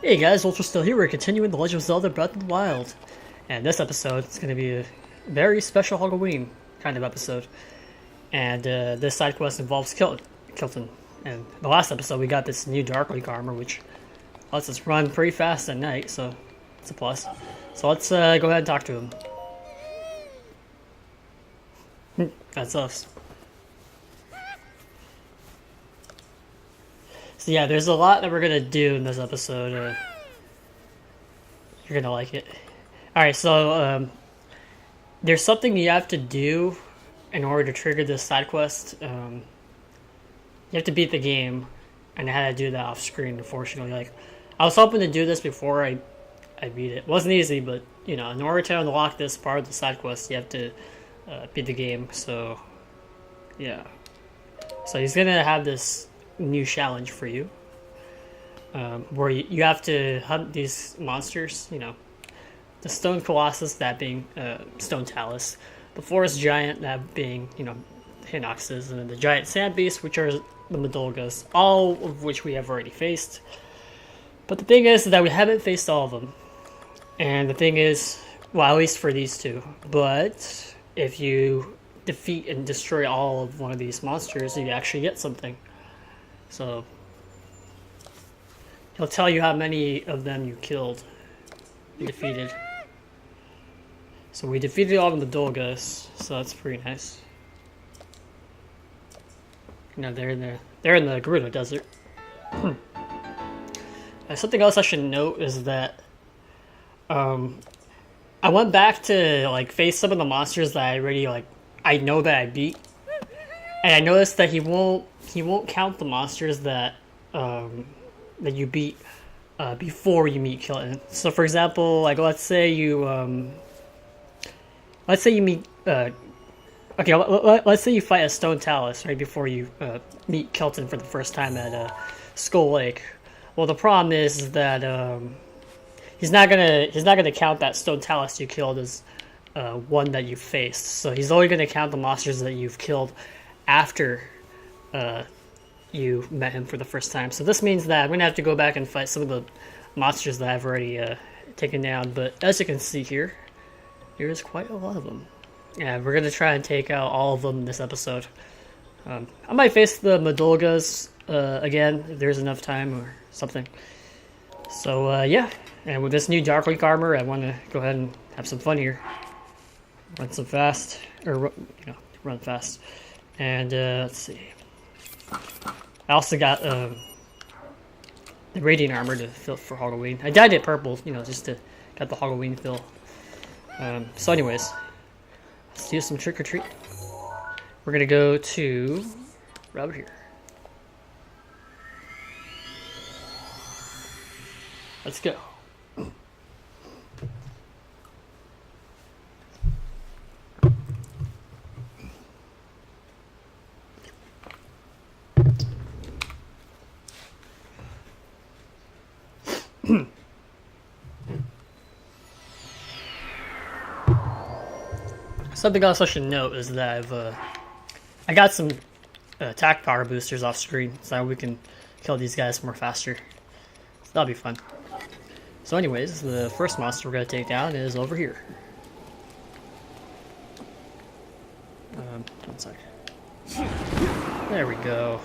Hey guys, Ultrasteel here. We're continuing The Legend of Zelda Breath of the Wild. And this episode is going to be a very special Halloween kind of episode. And this side quest involves Kilton. And the last episode we got this new Dark Link armor, which lets us run pretty fast at night, so it's a plus. So let's go ahead and talk to him. That's us. So yeah, there's a lot that we're gonna do in this episode. You're gonna like it. Alright, so there's something you have to do in order to trigger this side quest. You have to beat the game, and I had to do that off screen, unfortunately. Like, I was hoping to do this before I beat it. It wasn't easy, but you know, in order to unlock this part of the side quest, you have to beat the game. So yeah, so he's gonna have this new challenge for you, where you have to hunt these monsters. You know, the stone colossus, that being stone talus, the forest giant, that being, you know, hinoxes, and then the giant sand beasts, which are the Madolgas, all of which we have already faced. But the thing is that we haven't faced all of them, and the thing is, well, at least for these two. But if you defeat and destroy all of one of these monsters, you actually get something. So he'll tell you how many of them you killed, you defeated. So we defeated all of the Madolgas, so that's pretty nice. You know, they're in the Gerudo Desert. Something else I should note is that I went back to like face some of the monsters that I know that I beat, and I noticed that he won't count the monsters that that you beat before you meet Kilton. So for example, like let's say you meet let's say you fight a stone talus right before you meet Kilton for the first time at Skull Lake. Well, the problem is that he's not gonna count that stone talus you killed as one that you faced. So he's only gonna count the monsters that you've killed after you met him for the first time. So this means that I'm gonna have to go back and fight some of the monsters that I've already taken down. But as you can see here, there's quite a lot of them. Yeah, we're gonna try and take out all of them in this episode. I might face the Madolgas again if there's enough time or something. So yeah, and with this new Dark Link armor, I want to go ahead and have some fun here. Run some fast, or you know, run fast. And let's see. I also got the Radiant armor to fill for Halloween. I dyed it purple, you know, just to get the Halloween feel. So anyways, let's do some trick or treat. We're gonna go to right over here. Let's go. Something else I should note is that I got some attack power boosters off screen, so we can kill these guys more faster. So that'll be fun. So anyways, the first monster we're gonna take down is over here. One sec. There we go.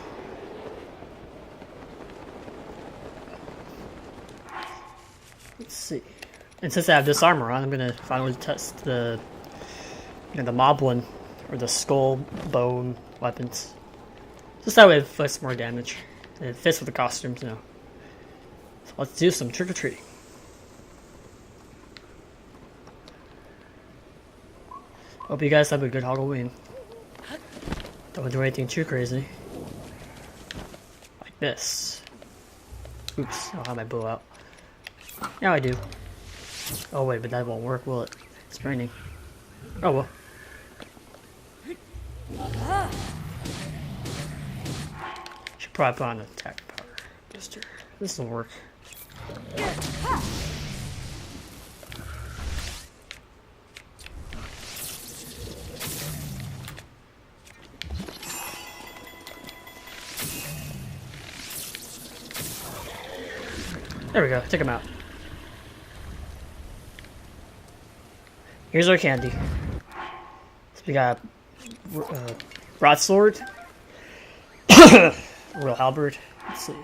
Let's see. And since I have this armor on, I'm gonna finally test the mob one, or the skull bone weapons. Just that way it inflicts more damage. And it fits with the costumes, you know. So let's do some trick or treating. Hope you guys have a good Halloween. Don't do anything too crazy. Like this. Oops, I don't have my bow out. Now I do. Oh wait, but that won't work, will it? It's raining. Oh well. Should probably put on an attack power booster. This will work. There we go. Take him out. Here's our candy. So we got broadsword, royal halberd. Let's see.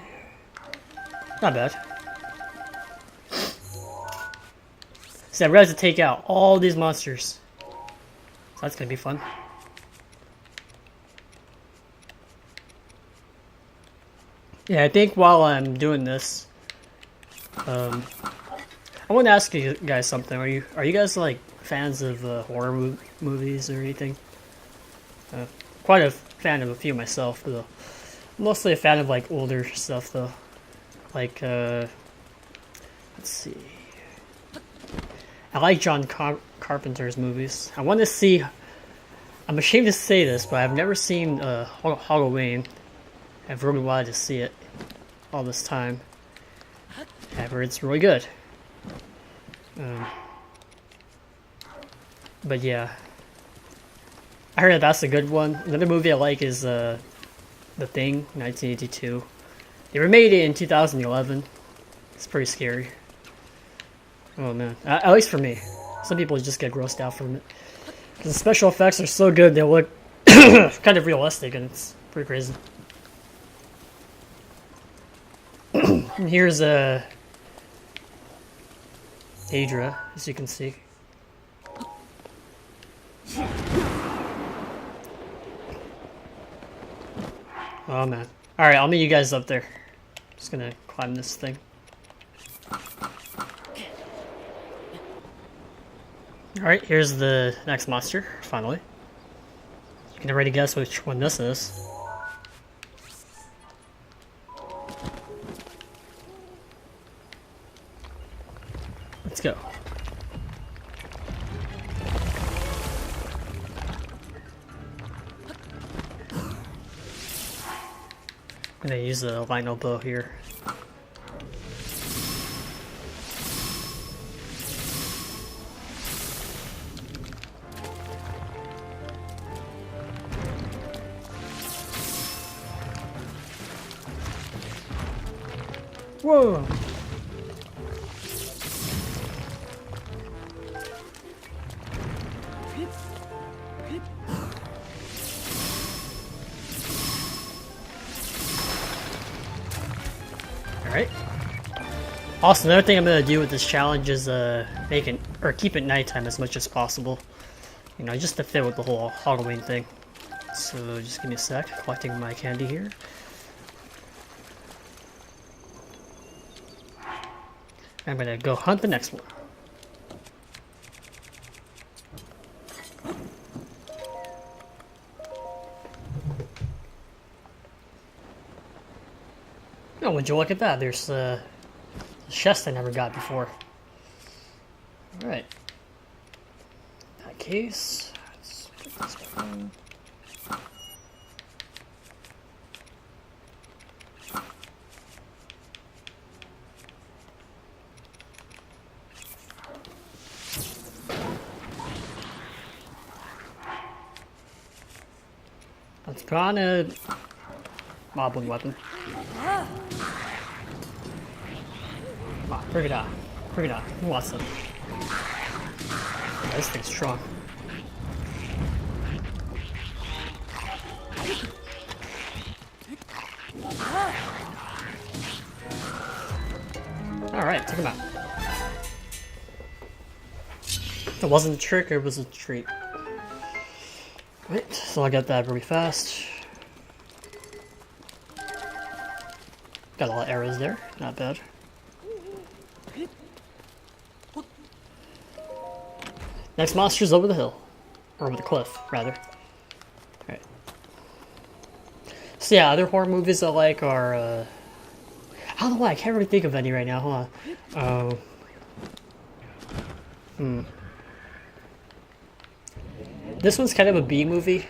Not bad. So I realized to take out all these monsters. So that's gonna be fun. Yeah, I think while I'm doing this, I want to ask you guys something. Are you guys like fans of horror movies or anything? Quite a fan of a few myself, though. Mostly a fan of like older stuff, though. Like, let's see. I like John Carpenter's movies. I want to see. I'm ashamed to say this, but I've never seen Halloween. I've really wanted to see it all this time. I've heard it's really good. But yeah, I heard that's a good one. Another movie I like is The Thing, 1982. They remade it in 2011. It's pretty scary. Oh man, at least for me. Some people just get grossed out from it. The special effects are so good, they look kind of realistic, and it's pretty crazy. And here's Adra, as you can see. Oh man. Alright, I'll meet you guys up there. Just gonna climb this thing. Alright, here's the next monster, finally. You can already guess which one this is. Let's go. I'm gonna use the vinyl bow here. Whoa! Alright. Also, another thing I'm gonna do with this challenge is keep it nighttime as much as possible. You know, just to fit with the whole Halloween thing. So just give me a sec, collecting my candy here. I'm gonna go hunt the next one. Oh, would you look at that? There's a chest I never got before. Alright. In that case, let's put this back on. Let's put on a moblin weapon. Come on, bring it on. Bring it on. Who wants them? Oh, this thing's strong. Alright, take him out. If it wasn't a trick, it was a treat. Right, so I got that really fast. Got a lot of arrows there, not bad. Next monster's over the hill. Or over the cliff, rather. Alright. So yeah, other horror movies I like are, I don't know why, I can't really think of any right now, hold on. This one's kind of a B movie.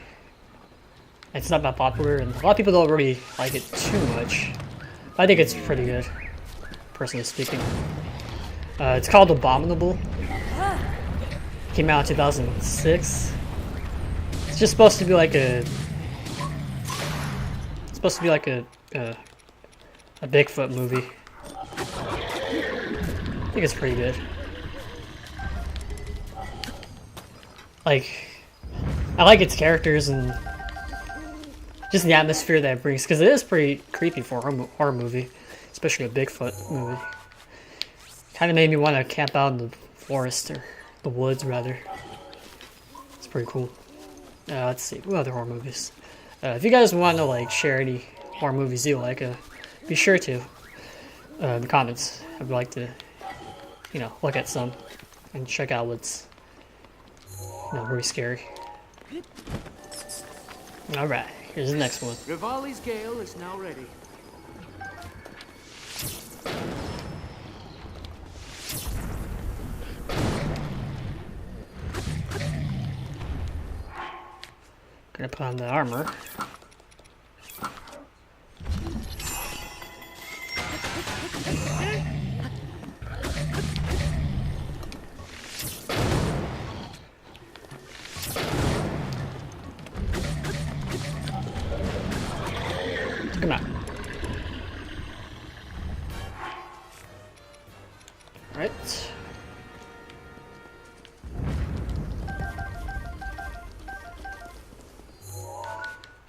It's not that popular, and a lot of people don't really like it too much. I think it's pretty good, personally speaking. It's called Abominable. Came out in 2006. It's just supposed to be like a Bigfoot movie. I think it's pretty good. Like, I like its characters and just the atmosphere that it brings, because it is pretty creepy for a horror movie, especially a Bigfoot movie. Kind of made me want to camp out in the forest, or the woods rather. It's pretty cool. Let's see, what other horror movies? If you guys want to like share any horror movies you like, be sure to in the comments. I'd like to, look at some and check out what's really scary. All right, here's the next one. Rivali's Gale is now ready. Gonna put on the armor. Come on. All right.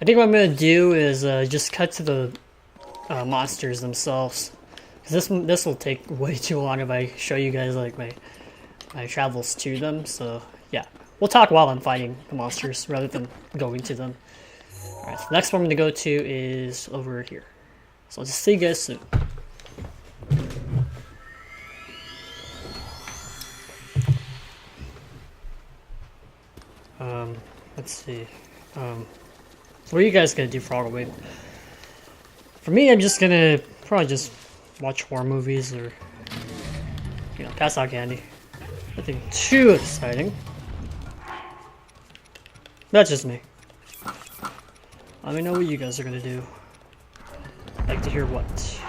I think what I'm gonna do is just cut to the monsters themselves, because this will take way too long if I show you guys like my travels to them. So yeah, we'll talk while I'm fighting the monsters rather than going to them. All right, so the next one I'm gonna go to is over here. So I'll just see you guys soon. Let's see. So what are you guys gonna do for Halloween? For me, I'm just gonna probably just watch horror movies or pass out candy. Nothing too exciting. That's just me. Let me know what you guys are gonna do. I'd like to hear what.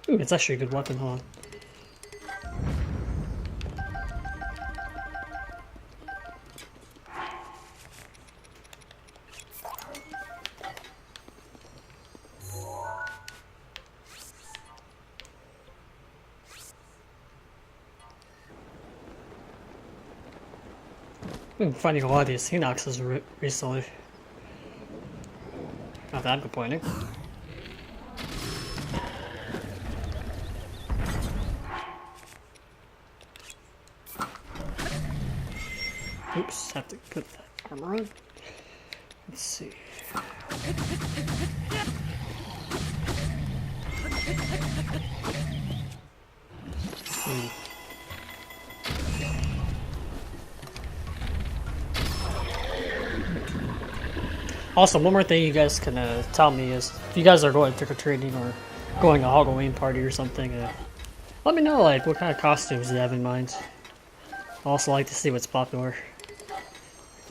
Ooh, it's actually a good weapon, hold on. I've been finding a lot of these Hinoxes recently. Not that I'm complaining. Oops, have to put that armor on. Let's see. Also, one more thing you guys can tell me is if you guys are going trick-or-treating or going to a Halloween party or something, let me know like what kind of costumes you have in mind. I also like to see what's popular.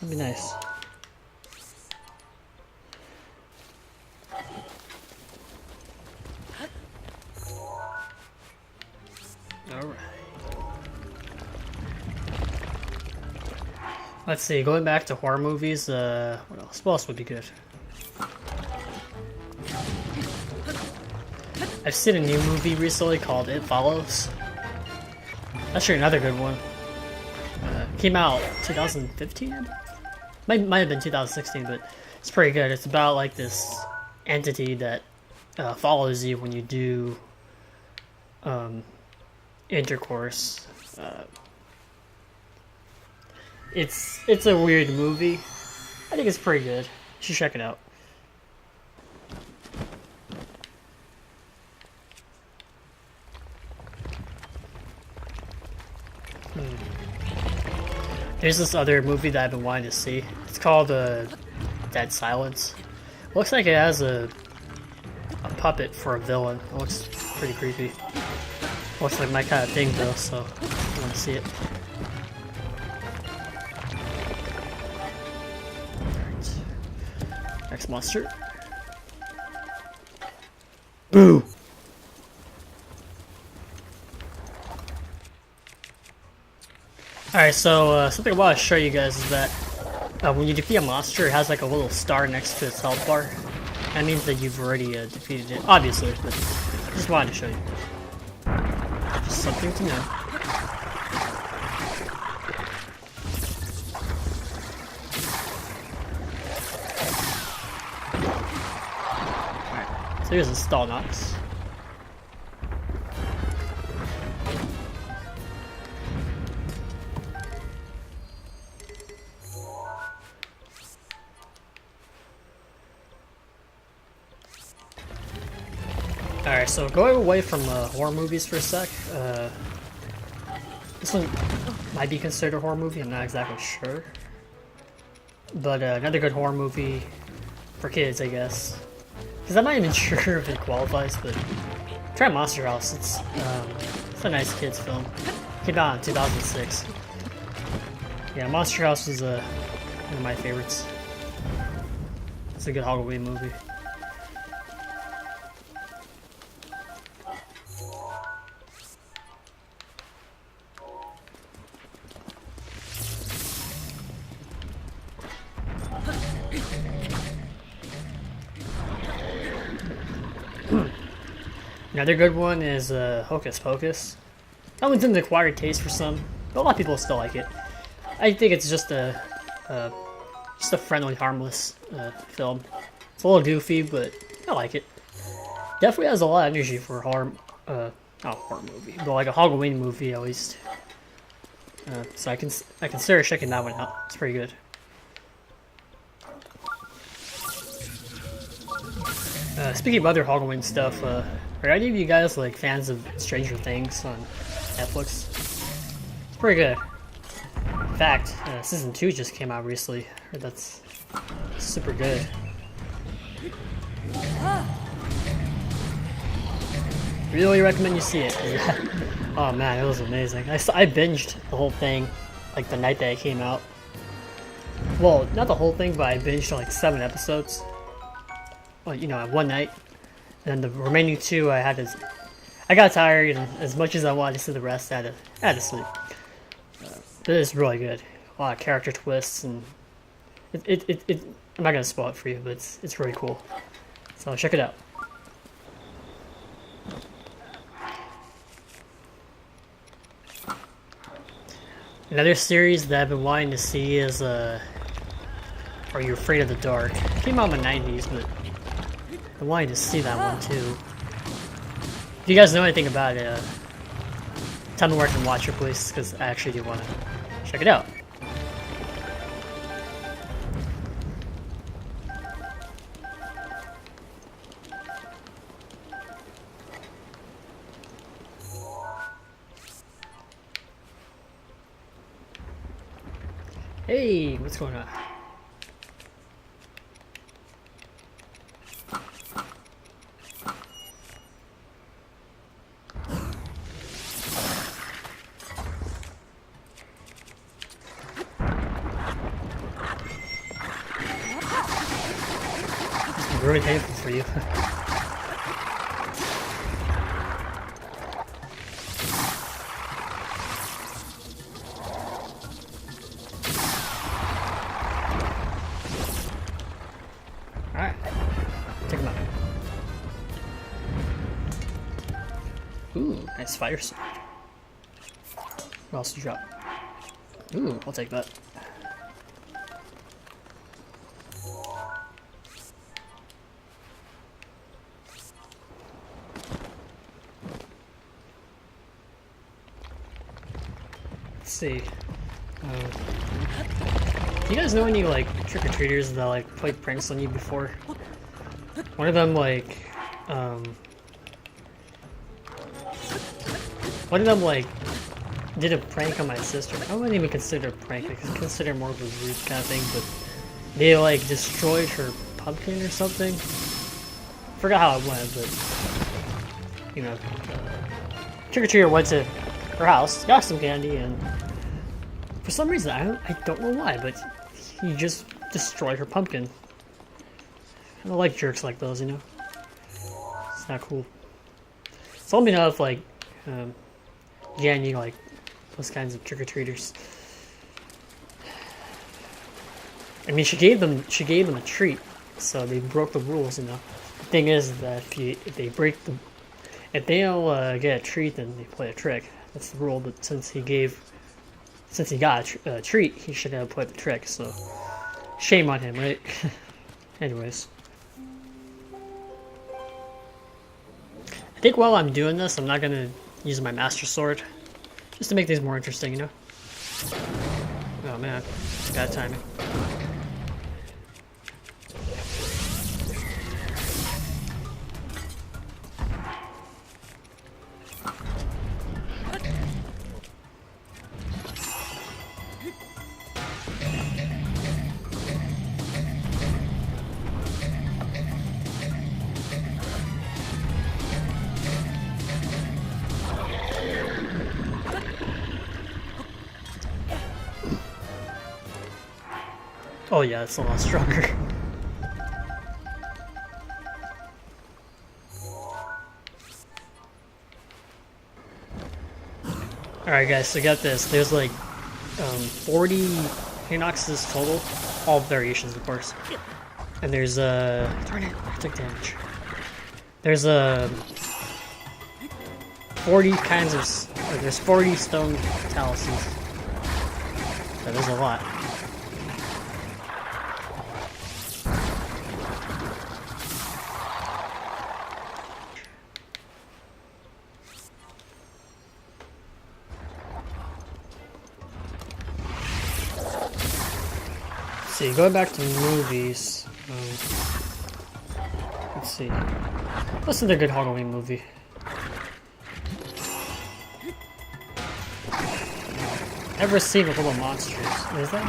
That'd be nice. Alright. Let's see, going back to horror movies, what else would be good? I've seen a new movie recently called It Follows. That's actually another good one. Came out 2015? Might have been 2016, but it's pretty good. It's about like this entity that follows you when you do intercourse. It's a weird movie. I think it's pretty good. You should check it out. There's this other movie that I've been wanting to see. It's called Dead Silence. Looks like it has a puppet for a villain. It looks pretty creepy. Looks like my kind of thing though, so I want to see it. Alright. Next monster. Boo! Alright, so something I want to show you guys is that when you defeat a monster, it has like a little star next to its health bar. That means that you've already defeated it, obviously, but just wanted to show you. Just something to know. Alright, so here's a stall Nox. Alright, so going away from horror movies for a sec, this one might be considered a horror movie, I'm not exactly sure. But another good horror movie for kids, I guess. Because I'm not even sure if it qualifies, but try Monster House, it's a nice kids film. Came out in 2006. Yeah, Monster House was one of my favorites. It's a good Halloween movie. Another good one is Hocus Pocus. That one's an acquired taste for some, but a lot of people still like it. I think it's just a friendly, harmless film. It's a little goofy, but I like it. Definitely has a lot of energy for not a horror movie, but like a Halloween movie at least. So I consider checking that one out. It's pretty good. Speaking of other Halloween stuff, are any of you guys like fans of Stranger Things on Netflix? It's pretty good. In fact, season 2 just came out recently. I heard that's super good. Really recommend you see it. Oh man, it was amazing. I binged the whole thing like the night that it came out. Well, not the whole thing, but I binged like 7 episodes. Well, you know, at one night. And the remaining 2, I got tired, and as much as I wanted to see the rest, I had to sleep. It is really good. A lot of character twists, and I'm not gonna spoil it for you, but it's really cool. So check it out. Another series that I've been wanting to see is Are You Afraid of the Dark? It came out in the 90s, but I wanted to see that one too. If you guys know anything about it, tell me where I can watch it, please, because I actually do want to check it out. Hey, what's going on? Really painful for you. Alright. Take him out. Ooh, nice fire sword. What else did you drop? Ooh, I'll take that. Let's see. Do you guys know any like trick-or-treaters that like played pranks on you before? One of them did a prank on my sister. I wouldn't even consider it a prank. I consider it more of a rude kind of thing, but they like destroyed her pumpkin or something. Forgot how it went, but you know, trick-or-treater went to her house, got some candy, and for some reason I don't know why, but he just destroyed her pumpkin. I don't like jerks like those, you know. It's not cool. So let me know if like, yeah, you like those kinds of trick-or-treaters. I mean, she gave them a treat, so they broke the rules. You know, the thing is that if they don't get a treat, then they play a trick. That's the rule. But since he got a treat, he should have played the trick. So shame on him, right? Anyways, I think while I'm doing this, I'm not gonna use my Master Sword, just to make things more interesting, you know. Oh man, bad timing. Oh yeah, it's a lot stronger. Alright guys, so get this. There's like 40 Hinoxes total. All variations, of course. And there's darn it, I took damage. There's 40 kinds of, there's 40 stone talismans. So there's a lot. See, going back to movies, let's see. What's another good Halloween movie? Never seen the Little Monsters. Is that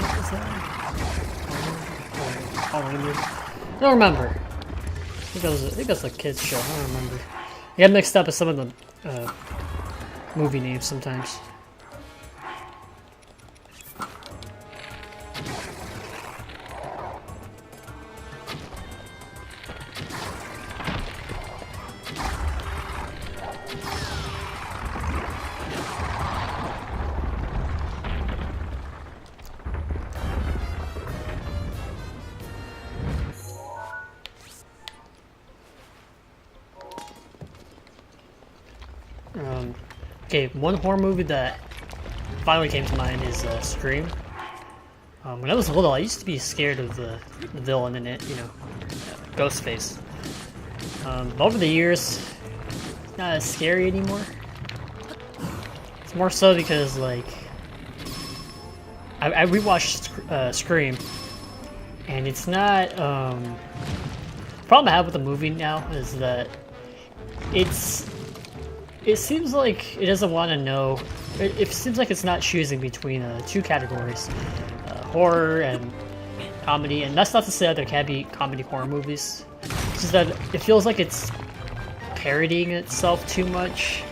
Halloween movie? I don't remember. I think that was a kids show. I don't remember. I get mixed up with some of the movie names sometimes. Okay, one horror movie that finally came to mind is Scream. When I was little, I used to be scared of the villain in it, you know, Ghostface. But over the years, it's not as scary anymore. It's more so because, like, I rewatched Scream, and it's not, the problem I have with the movie now is that it seems like it doesn't want to know. It seems like it's not choosing between two categories, horror and comedy. And that's not to say that there can't be comedy horror movies. It's just that it feels like it's parodying itself too much,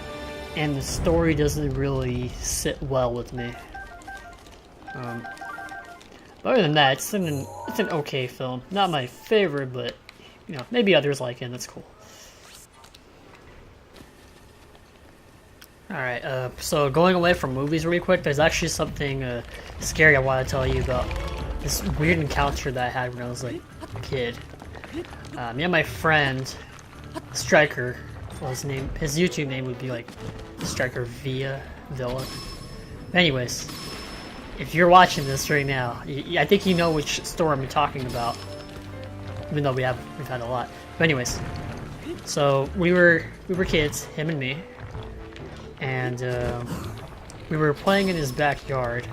and the story doesn't really sit well with me. But other than that, it's an okay film. Not my favorite, but you know, maybe others like it, and that's cool. Alright, so going away from movies really quick, there's actually something scary I want to tell you about. This weird encounter that I had when I was like a kid. Me and my friend, Striker, well, his YouTube name would be like Striker Villa. Anyways, if you're watching this right now, I think you know which store I'm talking about. Even though we've had a lot. But anyways, so we were kids, him and me. And we were playing in his backyard,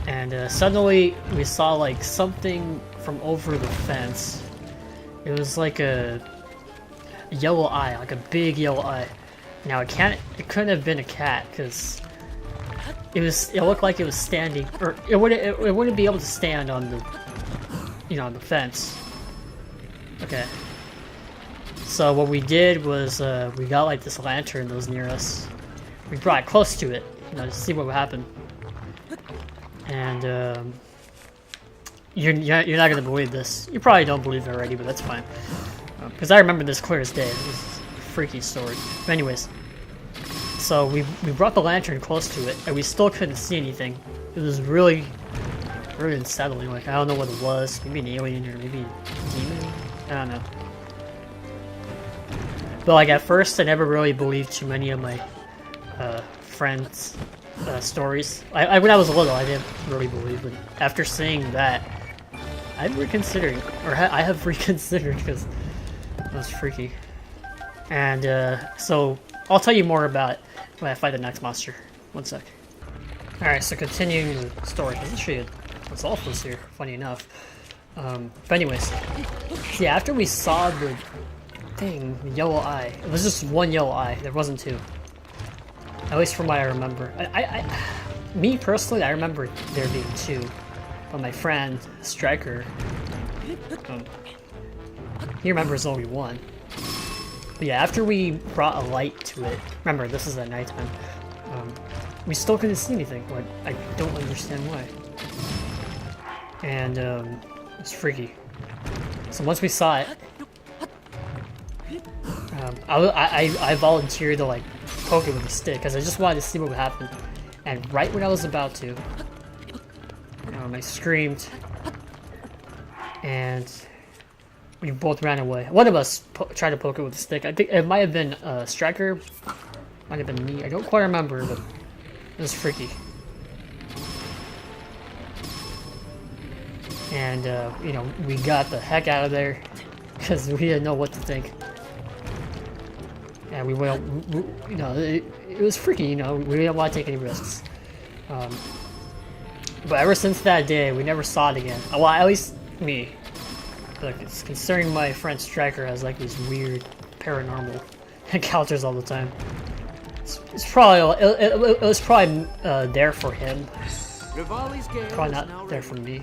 and suddenly we saw like something from over the fence. It was like a yellow eye, like a big yellow eye. Now it couldn't have been a cat because it looked like it was standing, or it wouldn't be able to stand on the, on the fence. Okay. So what we did was we got like this lantern that was near us. We brought it close to it, to see what would happen. And you're not gonna believe this. You probably don't believe it already, but that's fine. Because I remember this clear as day. It was a freaky story. But anyways, so we brought the lantern close to it, and we still couldn't see anything. It was really really unsettling. Like, I don't know what it was. Maybe an alien or maybe a demon? I don't know. But like at first, I never really believed too many of my friends' stories. When I was little, I didn't really believe it. After seeing that, I've reconsidered, or I have reconsidered because it was freaky. And so I'll tell you more about it when I fight the next monster. One sec. Alright, so continuing the story. There's actually a Gonzalez here, funny enough. But anyways, yeah, after we saw the thing, the yellow eye, it was just one yellow eye, there wasn't two. At least from what I remember. Me personally, I remember there being two. But my friend, Striker, he remembers only one. But yeah, after we brought a light to it, remember, this is at nighttime, we still couldn't see anything. Like, I don't understand why. And, it's freaky. So once we saw it, I volunteered to, like, poke it with a stick, because I just wanted to see what would happen. And right when I was about to, I screamed, and we both ran away. One of us tried to poke it with a stick. I think it might have been Striker, might have been me. I don't quite remember, but it was freaky. And you know, we got the heck out of there because we didn't know what to think. And we went, you know, it was freaky. You know, we didn't want to take any risks. But ever since that day, we never saw it again. Well, at least me. Like, it's considering my friend Striker has like these weird paranormal encounters all the time. It's probably it was probably there for him. Probably not there for me.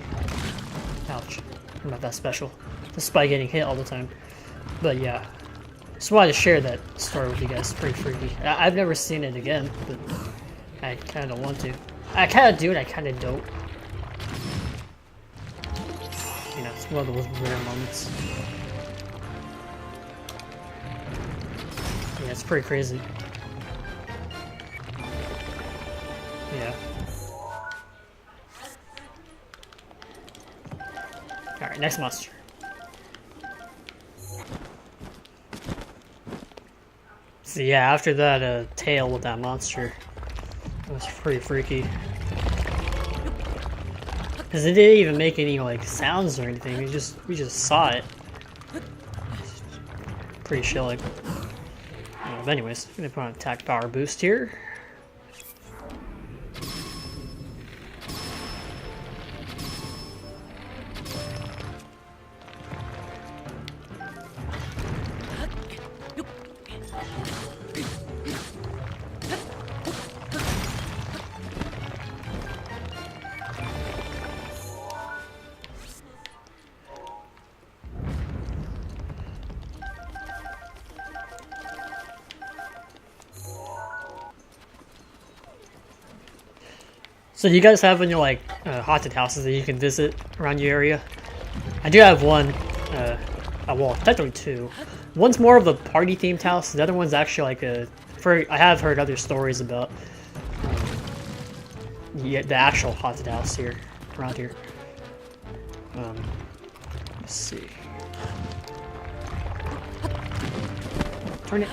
Ouch! I'm not that special, despite getting hit all the time. But yeah, just wanted to share that story with you guys. It's pretty freaky. I've never seen it again, but I kind of want to. I kind of do, and I kind of don't. You know, it's one of those rare moments. Yeah, it's pretty crazy. Yeah. Alright, next monster. So yeah, after that tail with that monster, it was pretty freaky. Because it didn't even make any like sounds or anything. We just saw it. Pretty chilling. But anyways, I'm gonna put on attack power boost here. So do you guys have any like haunted houses that you can visit around your area? I do have one, well, technically two. One's more of a party themed house. The other one's actually like I have heard other stories about the actual haunted house here, around here. Let's see. Turn it.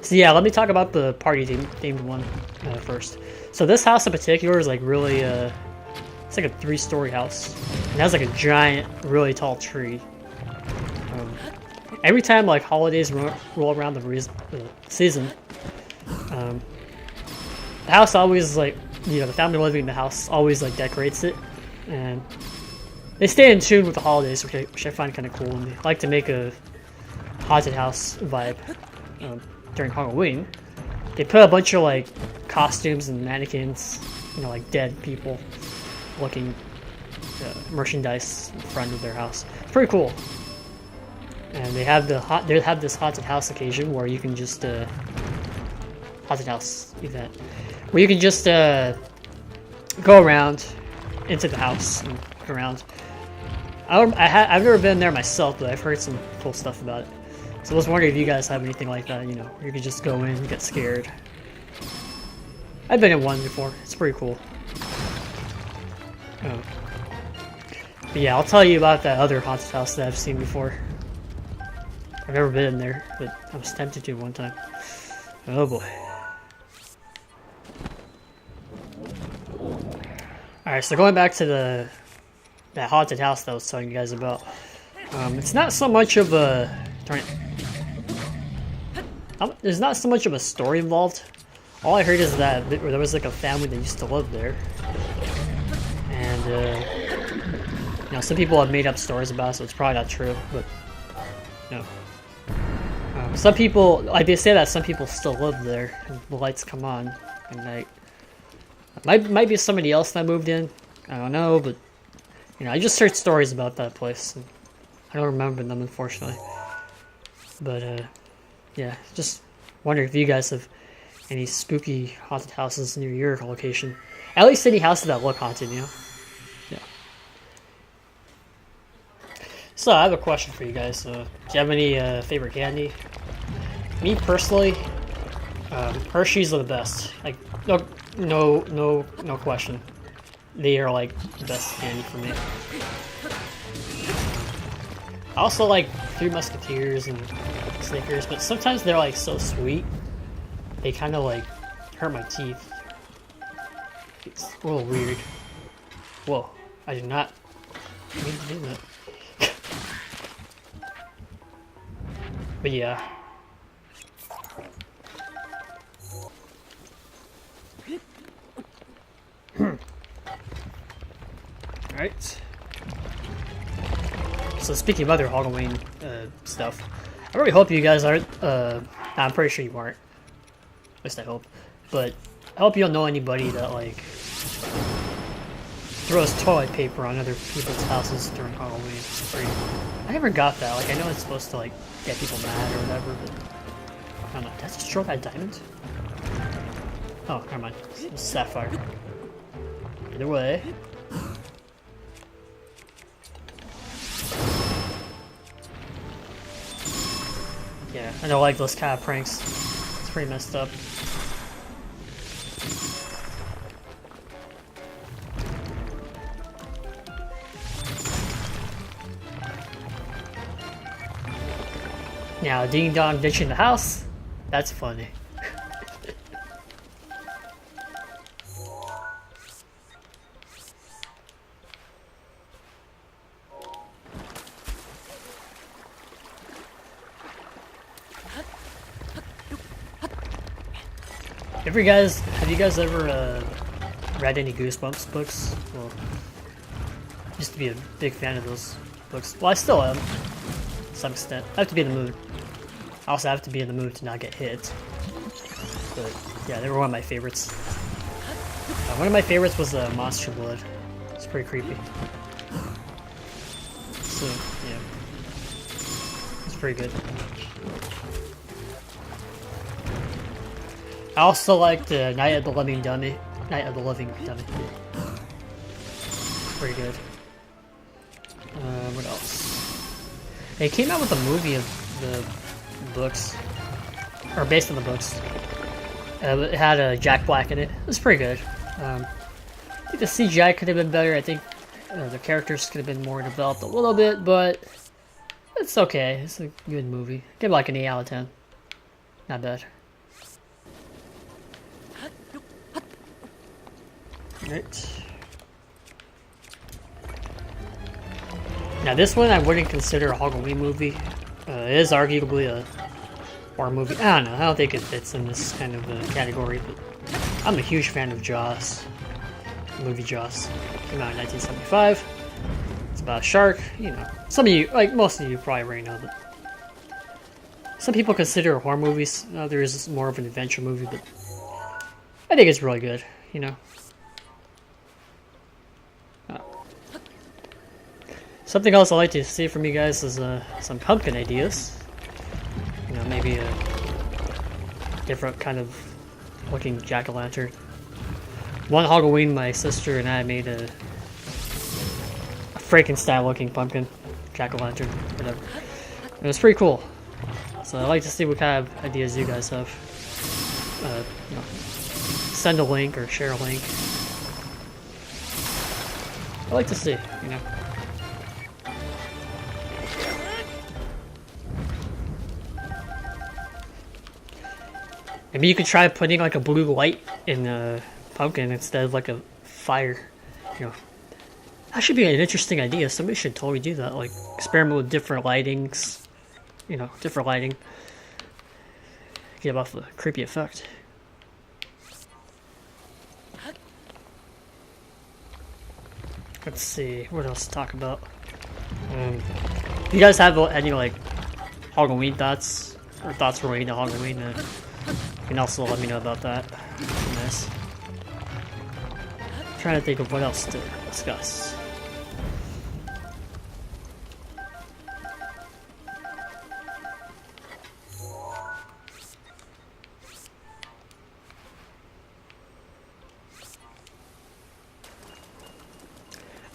So yeah, let me talk about the party themed one first. So this house in particular is like really, it's like a 3-story house. It has like a giant, really tall tree. Every time like holidays roll around the season, the house always like, you know, the family living in the house always like decorates it, and they stay in tune with the holidays, which I find kind of cool. And they like to make a haunted house vibe. During Halloween, they put a bunch of like costumes and mannequins, you know, like dead people looking merchandise in front of their house. It's pretty cool. And they have this haunted house occasion where you can just haunted house event where you can just go around into the house and look around. I've never been there myself, but I've heard some cool stuff about it. So I was wondering if you guys have anything like that, you know, where you could just go in and get scared. I've been in one before. It's pretty cool. But yeah, I'll tell you about that other haunted house that I've seen before. I've never been in there, but I was tempted to one time. Oh boy. Alright, so going back to that haunted house that I was telling you guys about. It's not so much of a... Darn it. There's not so much of a story involved. All I heard is that there was like a family that used to live there. And, you know, some people have made up stories about it, so it's probably not true, but, you know. Some people, like they say that some people still live there, and the lights come on at night. Might be somebody else that moved in, I don't know, but, you know, I just heard stories about that place, and I don't remember them, unfortunately. But, yeah, just wonder if you guys have any spooky haunted houses near your location. At least any houses that look haunted, you know? Yeah. So, I have a question for you guys. Do you have any favorite candy? Me, personally, Hershey's are the best. Like, no question. They are, like, the best candy for me. I also like Three Musketeers and Snickers, but sometimes they're like so sweet, they kind of like hurt my teeth. It's a little weird. Whoa, I did not mean to do that. But yeah. Alright. So speaking of other Halloween stuff, I really hope you guys aren't, I'm pretty sure you aren't, at least I hope, but I hope you don't know anybody that, like, throws toilet paper on other people's houses during Halloween. I never got that. Like, I know it's supposed to, like, get people mad or whatever, but I don't know. Did I just throw that diamond? Oh, never mind. It's sapphire. Either way. Yeah, I don't like those kind of pranks. It's pretty messed up. Now, Ding Dong ditching the house? That's funny. Have you guys ever read any Goosebumps books? Well, used to be a big fan of those books. Well, I still am, to some extent. I have to be in the mood. I also have to be in the mood to not get hit. But yeah, they were one of my favorites. One of my favorites was Monster Blood. It's pretty creepy. So yeah, it's pretty good. I also liked Night of the Living Dummy. Night of the Living Dummy. Pretty good. What else? They came out with a movie of the books, or based on the books. It had Jack Black in it. It was pretty good. I think the CGI could have been better. I think the characters could have been more developed a little bit, but it's okay. It's a good movie. Give it like an 8 out of 10. Not bad. Right. Now this one I wouldn't consider a Halloween movie. It is arguably a horror movie. I don't know. I don't think it fits in this kind of category. But I'm a huge fan of Jaws. The movie Jaws came out in 1975. It's about a shark. You know, some of you, like most of you, probably already know. But some people consider horror movies. Others more of an adventure movie. But I think it's really good. You know. Something else I'd like to see from you guys is some pumpkin ideas. You know, maybe a different kind of looking jack-o'-lantern. One Halloween, my sister and I made a Frankenstein-looking pumpkin jack-o'-lantern, whatever. It was pretty cool. So I'd like to see what kind of ideas you guys have. You know, send a link or share a link. I like to see, you know. Maybe you could try putting like a blue light in a pumpkin instead of like a fire, you know. That should be an interesting idea. Somebody should totally do that. Like experiment with different lightings, you know, different lighting. Get off the creepy effect. Let's see, what else to talk about? You guys have any like Halloween thoughts or thoughts relating to Halloween? You can also let me know about that. Nice. Trying to think of what else to discuss.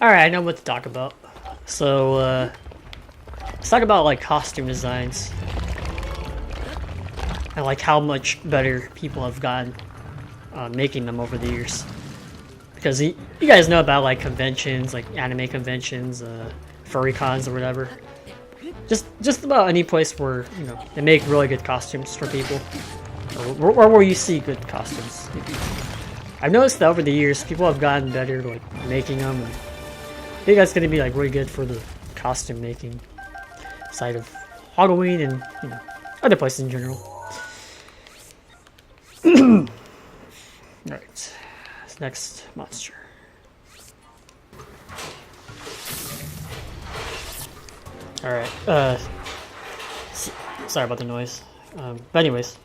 Alright, I know what to talk about. So, let's talk about like costume designs. And like how much better people have gotten making them over the years. Because you guys know about like conventions, like anime conventions, furry cons or whatever. Just about any place where, you know, they make really good costumes for people. Or where you see good costumes. I've noticed that over the years, people have gotten better like making them. And I think that's going to be like really good for the costume making side of Halloween and, you know, other places in general. Alright, next monster. Alright, sorry about the noise. But anyways,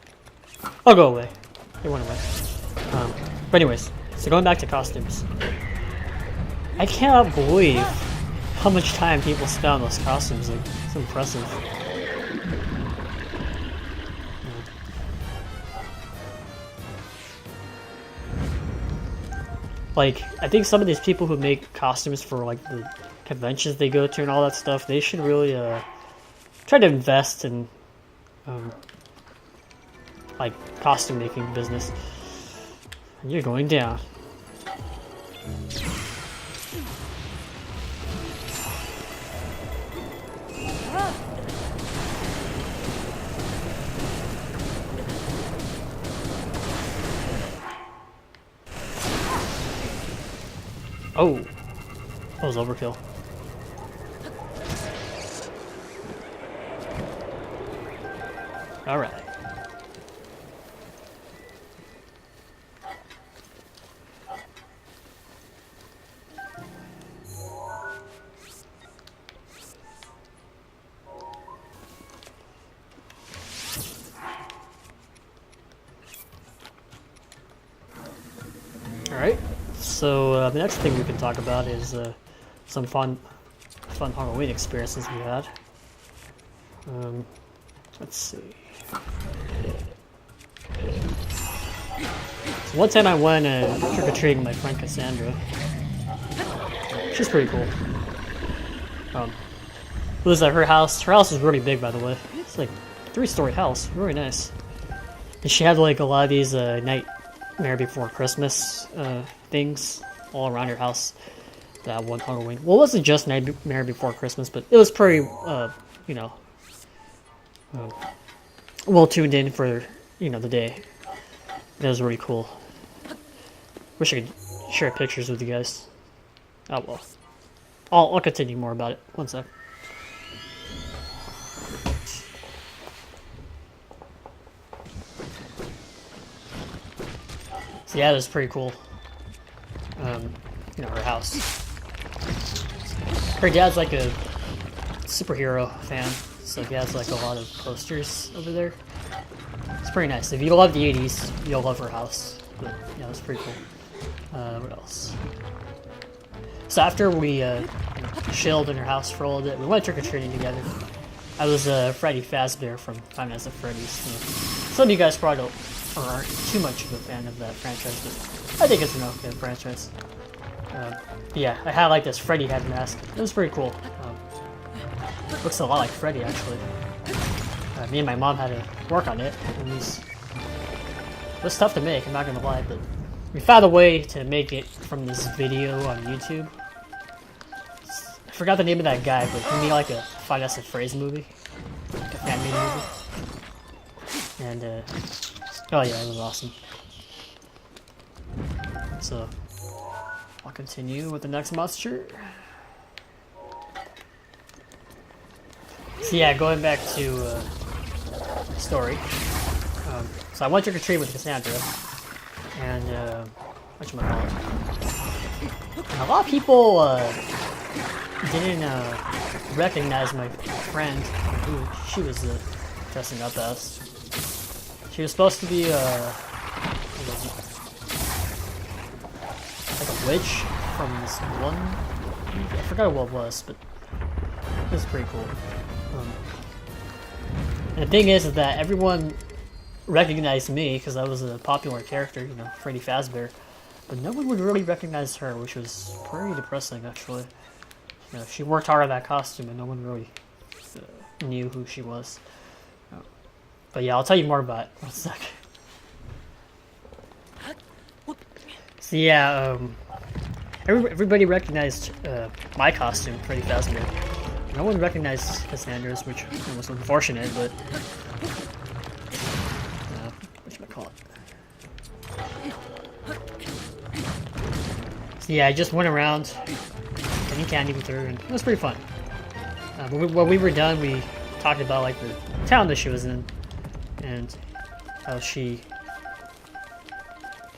I'll go away. It went away. But anyways, so going back to costumes. I cannot believe how much time people spend on those costumes. Like, it's impressive. Like, I think some of these people who make costumes for like the conventions they go to and all that stuff, they should really try to invest in like costume making business. And you're going down. Oh, that was overkill. All right. All right. So the next thing we can talk about is some fun Halloween experiences we had. Let's see. So one time I went trick-or-treating with my friend Cassandra. She's pretty cool. It was at her house. Her house is really big, by the way. It's like a 3-story house. Really nice. And she had like a lot of these Nightmare Before Christmas things all around her house. That one Halloween. Well, it wasn't just Nightmare Before Christmas, but it was pretty, you know, well tuned in for, you know, the day. That was really cool. Wish I could share pictures with you guys. Oh well. I'll continue more about it. One sec. So yeah, that was pretty cool. You know, her house. Her dad's like a superhero fan, so he has like a lot of posters over there. It's pretty nice. If you love the 80s, you'll love her house. But yeah, it's pretty cool. What else? So after we you know, chilled in her house for a little bit, we went trick-or-treating together. I was Freddy Fazbear from Five Nights at Freddy's. So some of you guys probably aren't too much of a fan of that franchise, but I think it's an okay franchise. Yeah, I had like this Freddy head mask. It was pretty cool. Looks a lot like Freddy, actually. Me and my mom had to work on it. It was tough to make, I'm not gonna lie, but we found a way to make it from this video on YouTube. I forgot the name of that guy, but he made like a Five Nights at Freddy's movie, like a fan-made movie. And oh yeah, it was awesome. So I'll continue with the next monster. So yeah, going back to story. So I went trick-or-treat with Cassandra, and whatchamacallit. And a lot of people didn't recognize my friend who she was dressing up as. She was supposed to be like a witch from this one. I forgot what it was, but it was pretty cool. And the thing is that everyone recognized me because I was a popular character, you know, Freddy Fazbear, but no one would really recognize her, which was pretty depressing actually. You know, she worked hard on that costume and no one really knew who she was. But yeah, I'll tell you more about it in a sec. So yeah, everybody recognized my costume, Freddy Fazbear. No one recognized Cassandra's, which was unfortunate, but whatchamacallit. So yeah, I just went around getting candy with her, and it was pretty fun. When we were done, we talked about like the town that she was in, and how she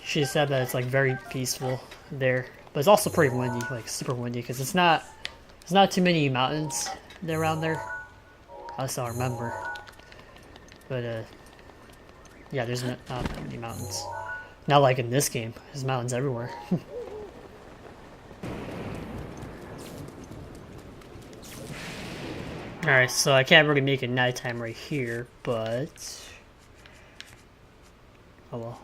said that it's like very peaceful there, but it's also pretty windy, like super windy, because it's not too many mountains around there. That's all I remember. But yeah, there's not that many mountains. Not like in this game. There's mountains everywhere. Alright, so I can't really make it nighttime right here, but oh well.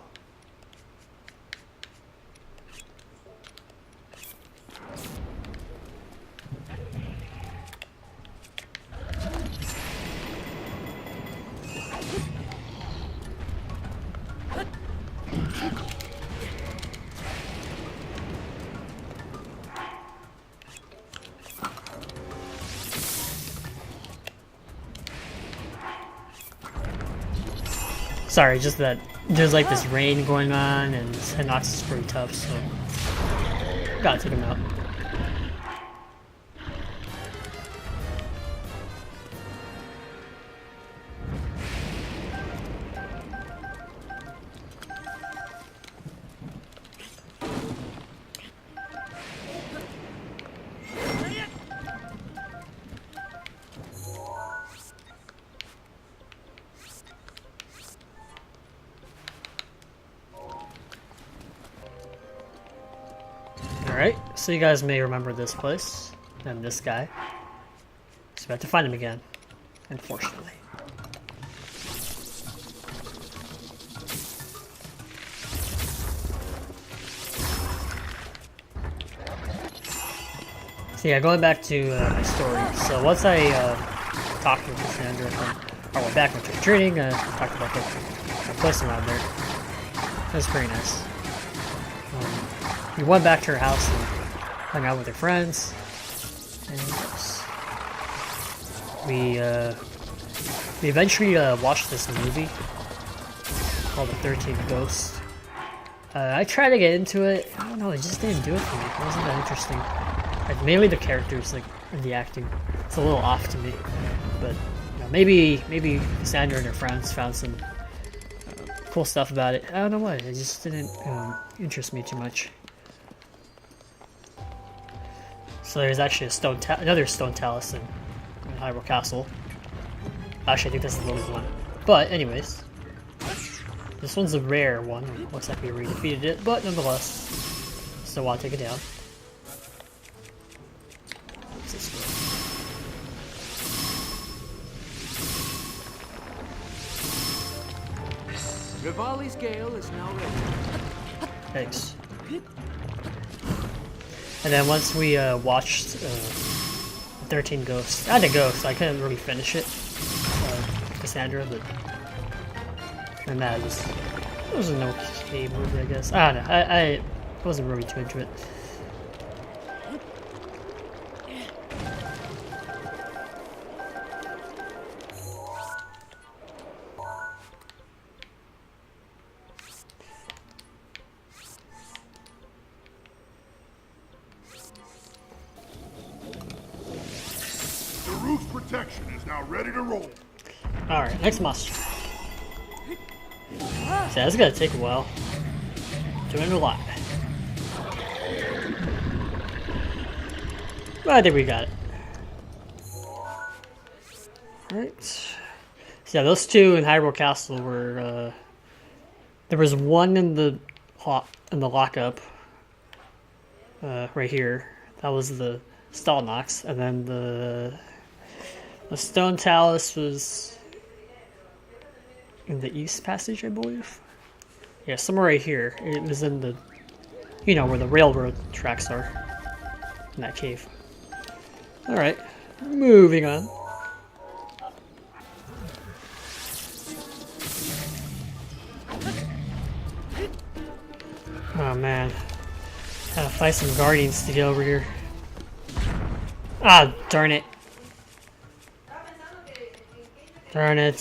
Sorry, just that there's like this rain going on and this Hinox is pretty tough, so gotta take him out. Alright, so you guys may remember this place, and this guy. So we have to find him again, unfortunately. So yeah, going back to my story. So once I talked with Cassandra, I went back when trick-or-treating, talked about the place around there. That was pretty nice. We went back to her house and hung out with her friends, and we eventually watched this movie called The 13th Ghost. I tried to get into it. I don't know, it just didn't do it for me. It wasn't that interesting. Like, mainly the characters, like, and the acting. It's a little off to me, but you know, maybe Sandra and her friends found some cool stuff about it. I don't know what. It just didn't interest me too much. So there's actually another stone talus in Hyrule Castle. Actually, I think this is the only one. But anyways, this one's a rare one. Looks like we redefeated it, but nonetheless, still want to take it down. What's this one? Rivali's Gale is now ready. Thanks. And then once we watched 13 Ghosts, I had to go, so I couldn't really finish it, Cassandra, but and that I just It was an okay movie, I guess. I don't know. I wasn't really too into it. The roof's protection is now ready to roll. Alright, next monster. So that's gonna take a while. Doing a lot. But I think we got it. Alright. So yeah, those two in Hyrule Castle were there was one in the lockup. Right here. That was the Stalnox, and then the Stone Talus was in the East Passage, I believe. Yeah, somewhere right here. It was in the, you know, where the railroad tracks are. In that cave. Alright, moving on. Oh man. Gotta fight some guardians to get over here. Ah, darn it. Darn it.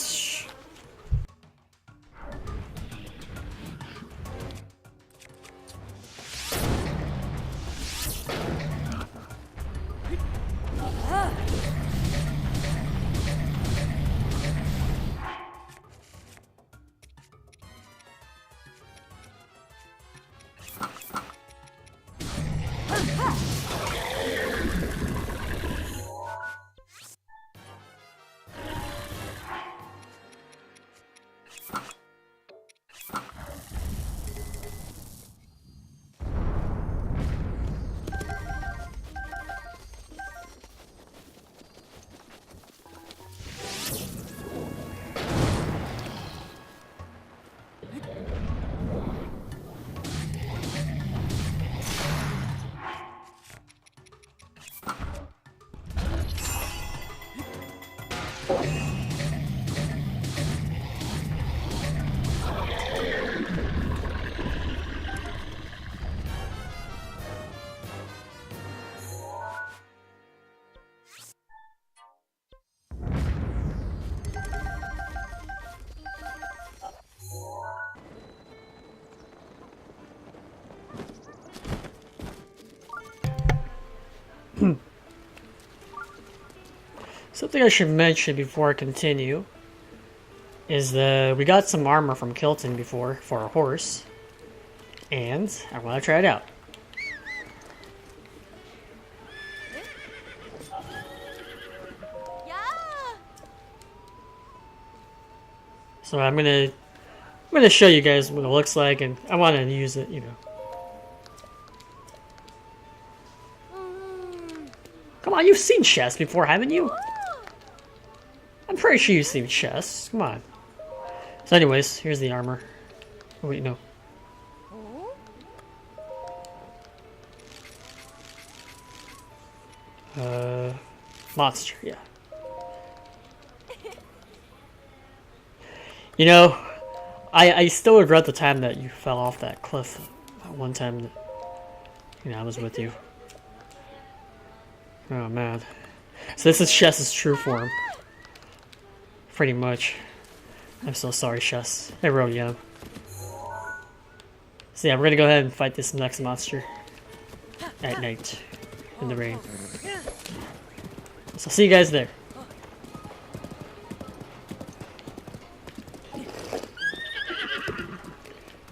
Something I should mention before I continue is we got some armor from Kilton before for our horse, and I want to try it out. So I'm gonna show you guys what it looks like, and I want to use it, you know. Come on, you've seen chess before, haven't you? I'm pretty sure you've seen chess. Come on. So anyways, here's the armor. Oh, wait, no. Monster, yeah. You know, I still regret the time that you fell off that cliff. That one time that, you know, I was with you. Oh man. So this is Chess's true form. Pretty much. I'm so sorry, Chess. I wrote you. So yeah, we're gonna go ahead and fight this next monster at night in the rain. So see you guys there.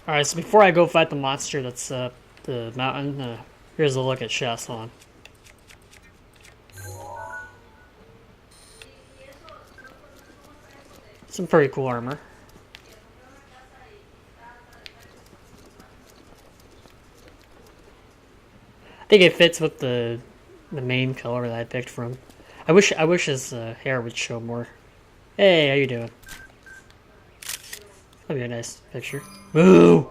Alright, so before I go fight the monster that's up the mountain, here's a look at Chess. Hold on. Some pretty cool armor. I think it fits with the main color that I picked from. I wish his hair would show more. Hey, how you doing? That'd be a nice picture. Boo!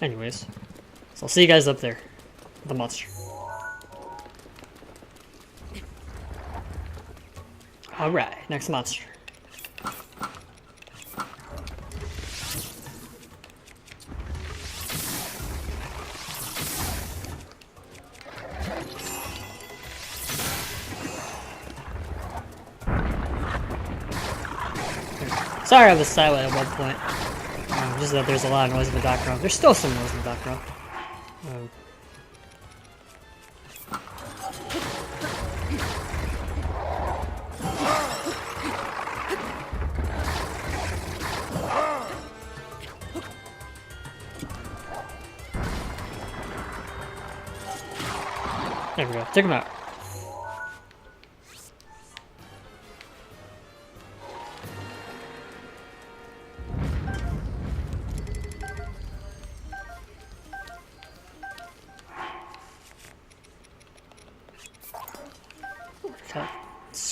Anyways, so I'll see you guys up there. The monster. Alright, next monster. Sorry I was silent at one point. Just that there's a lot of noise in the background. There's still some noise in the background. There we go. Take him out.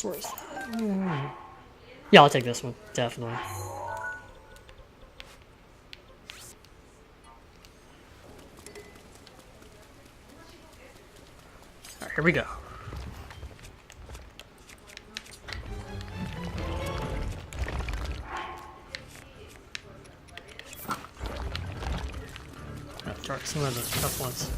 Where's that? Yeah, I'll take this one. Definitely. Alright, here we go. I'll try some of the tough ones.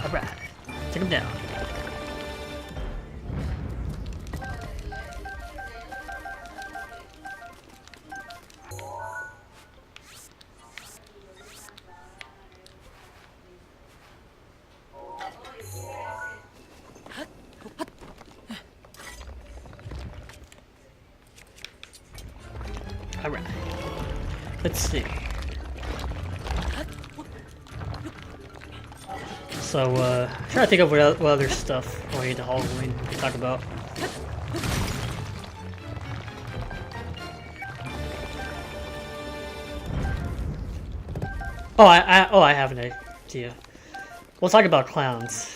Alright, take him down. Alright, let's see. So, trying to think of what other stuff going into Halloween to talk about. Oh, I have an idea. We'll talk about clowns.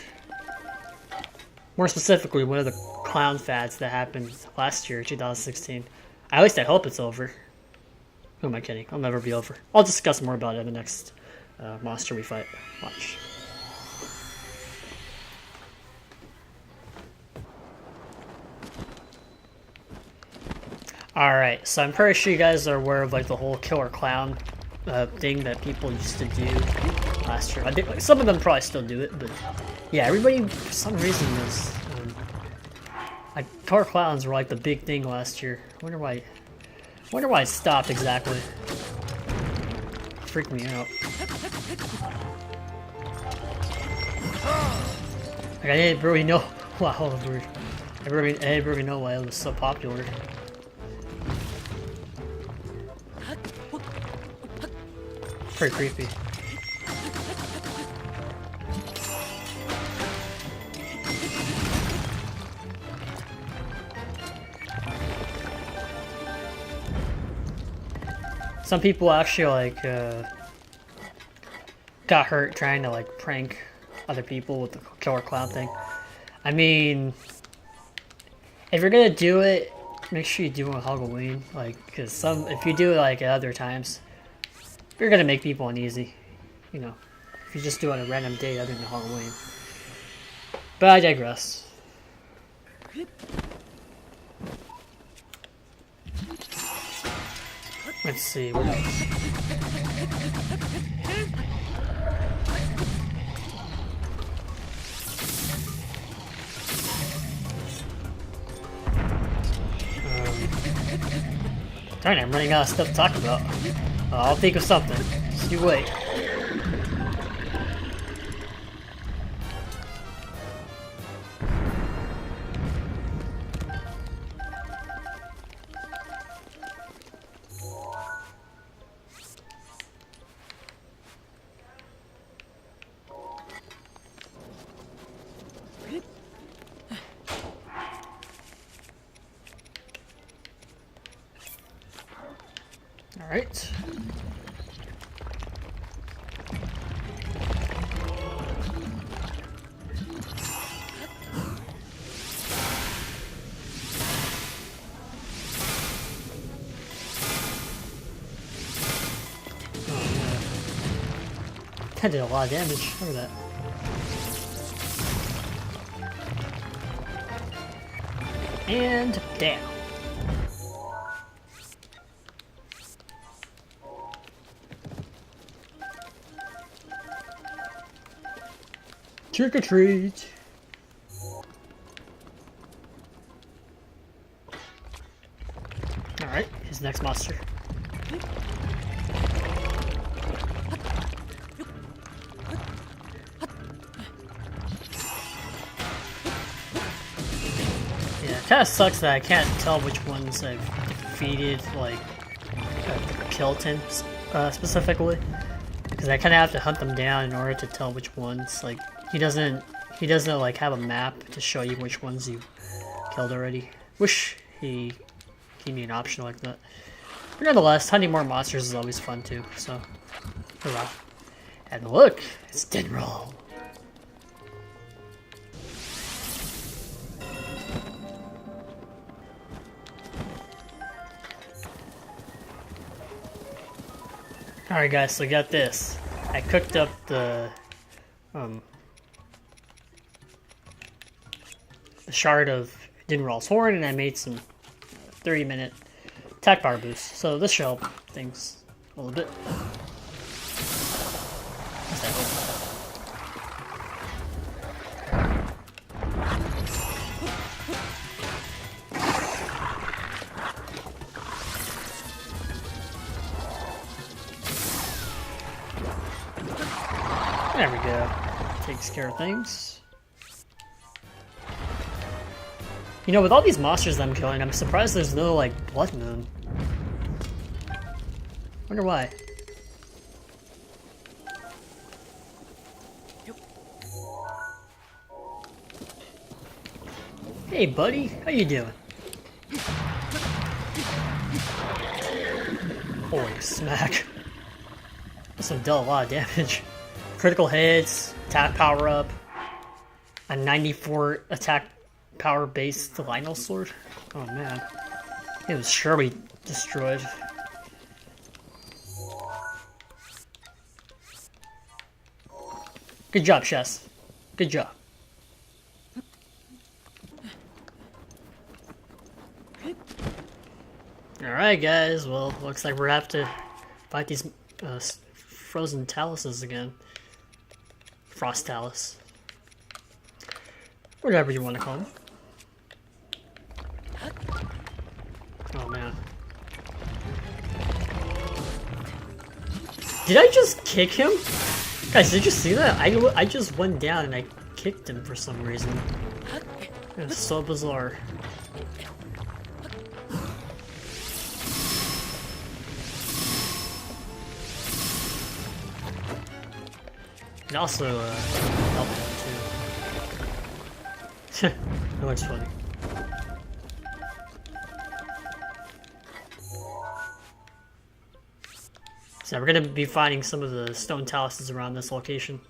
More specifically, one of the clown fads that happened last year, 2016. At least I hope it's over. Who am I kidding? I'll never be over. I'll discuss more about it in the next monster we fight. Watch. Alright, so I'm pretty sure you guys are aware of like the whole killer clown thing that people used to do last year. I think like, some of them probably still do it, but yeah, everybody for some reason is like killer clowns were like the big thing last year. I wonder why it stopped exactly. Freaked me out. Like I didn't really know. Wow, I didn't really know why it was so popular. Pretty creepy. Some people actually like got hurt trying to like prank other people with the killer clown thing. I mean, if you're gonna do it, make sure you do it on Halloween, like, cause if you do it like at other times, you're gonna make people uneasy, you know, if you just do it on a random day other than Halloween. But I digress. Let's see, what else? Darn it, I'm running out of stuff to talk about. I'll think of something. Just you wait. Alright. That did a lot of damage. Look at that. And down. Trick or treat. Alright, here's the next monster. Yeah, it kinda sucks that I can't tell which ones I've defeated, like, Kilton specifically. Because I kinda have to hunt them down in order to tell which ones, like, he doesn't like have a map to show you which ones you killed already. Wish he gave me an option like that. But nonetheless, hunting more monsters is always fun too, so hurrah. And look, it's Dinroll. Alright guys, so got this. I cooked up the shard of Dinroll's horn, and I made some 30-minute attack power boosts. So this should help things a little bit. What's that? There we go. Takes care of things. You know, with all these monsters I'm killing, I'm surprised there's no, like, blood moon. Wonder why. Hey, buddy. How you doing? Holy smack. This one dealt a lot of damage. Critical hits, attack power up, a 94 attack power based Lionel sword. Oh man. It was surely destroyed. Good job, Chess. Good job. Alright guys, well, looks like we're gonna have to fight these frozen taluses again. Frost talus. Whatever you want to call them. Oh man. Did I just kick him? Guys, did you see that? I just went down and I kicked him for some reason. It was so bizarre. And also, help him too. That looks funny. So we're gonna be finding some of the stone taluses around this location.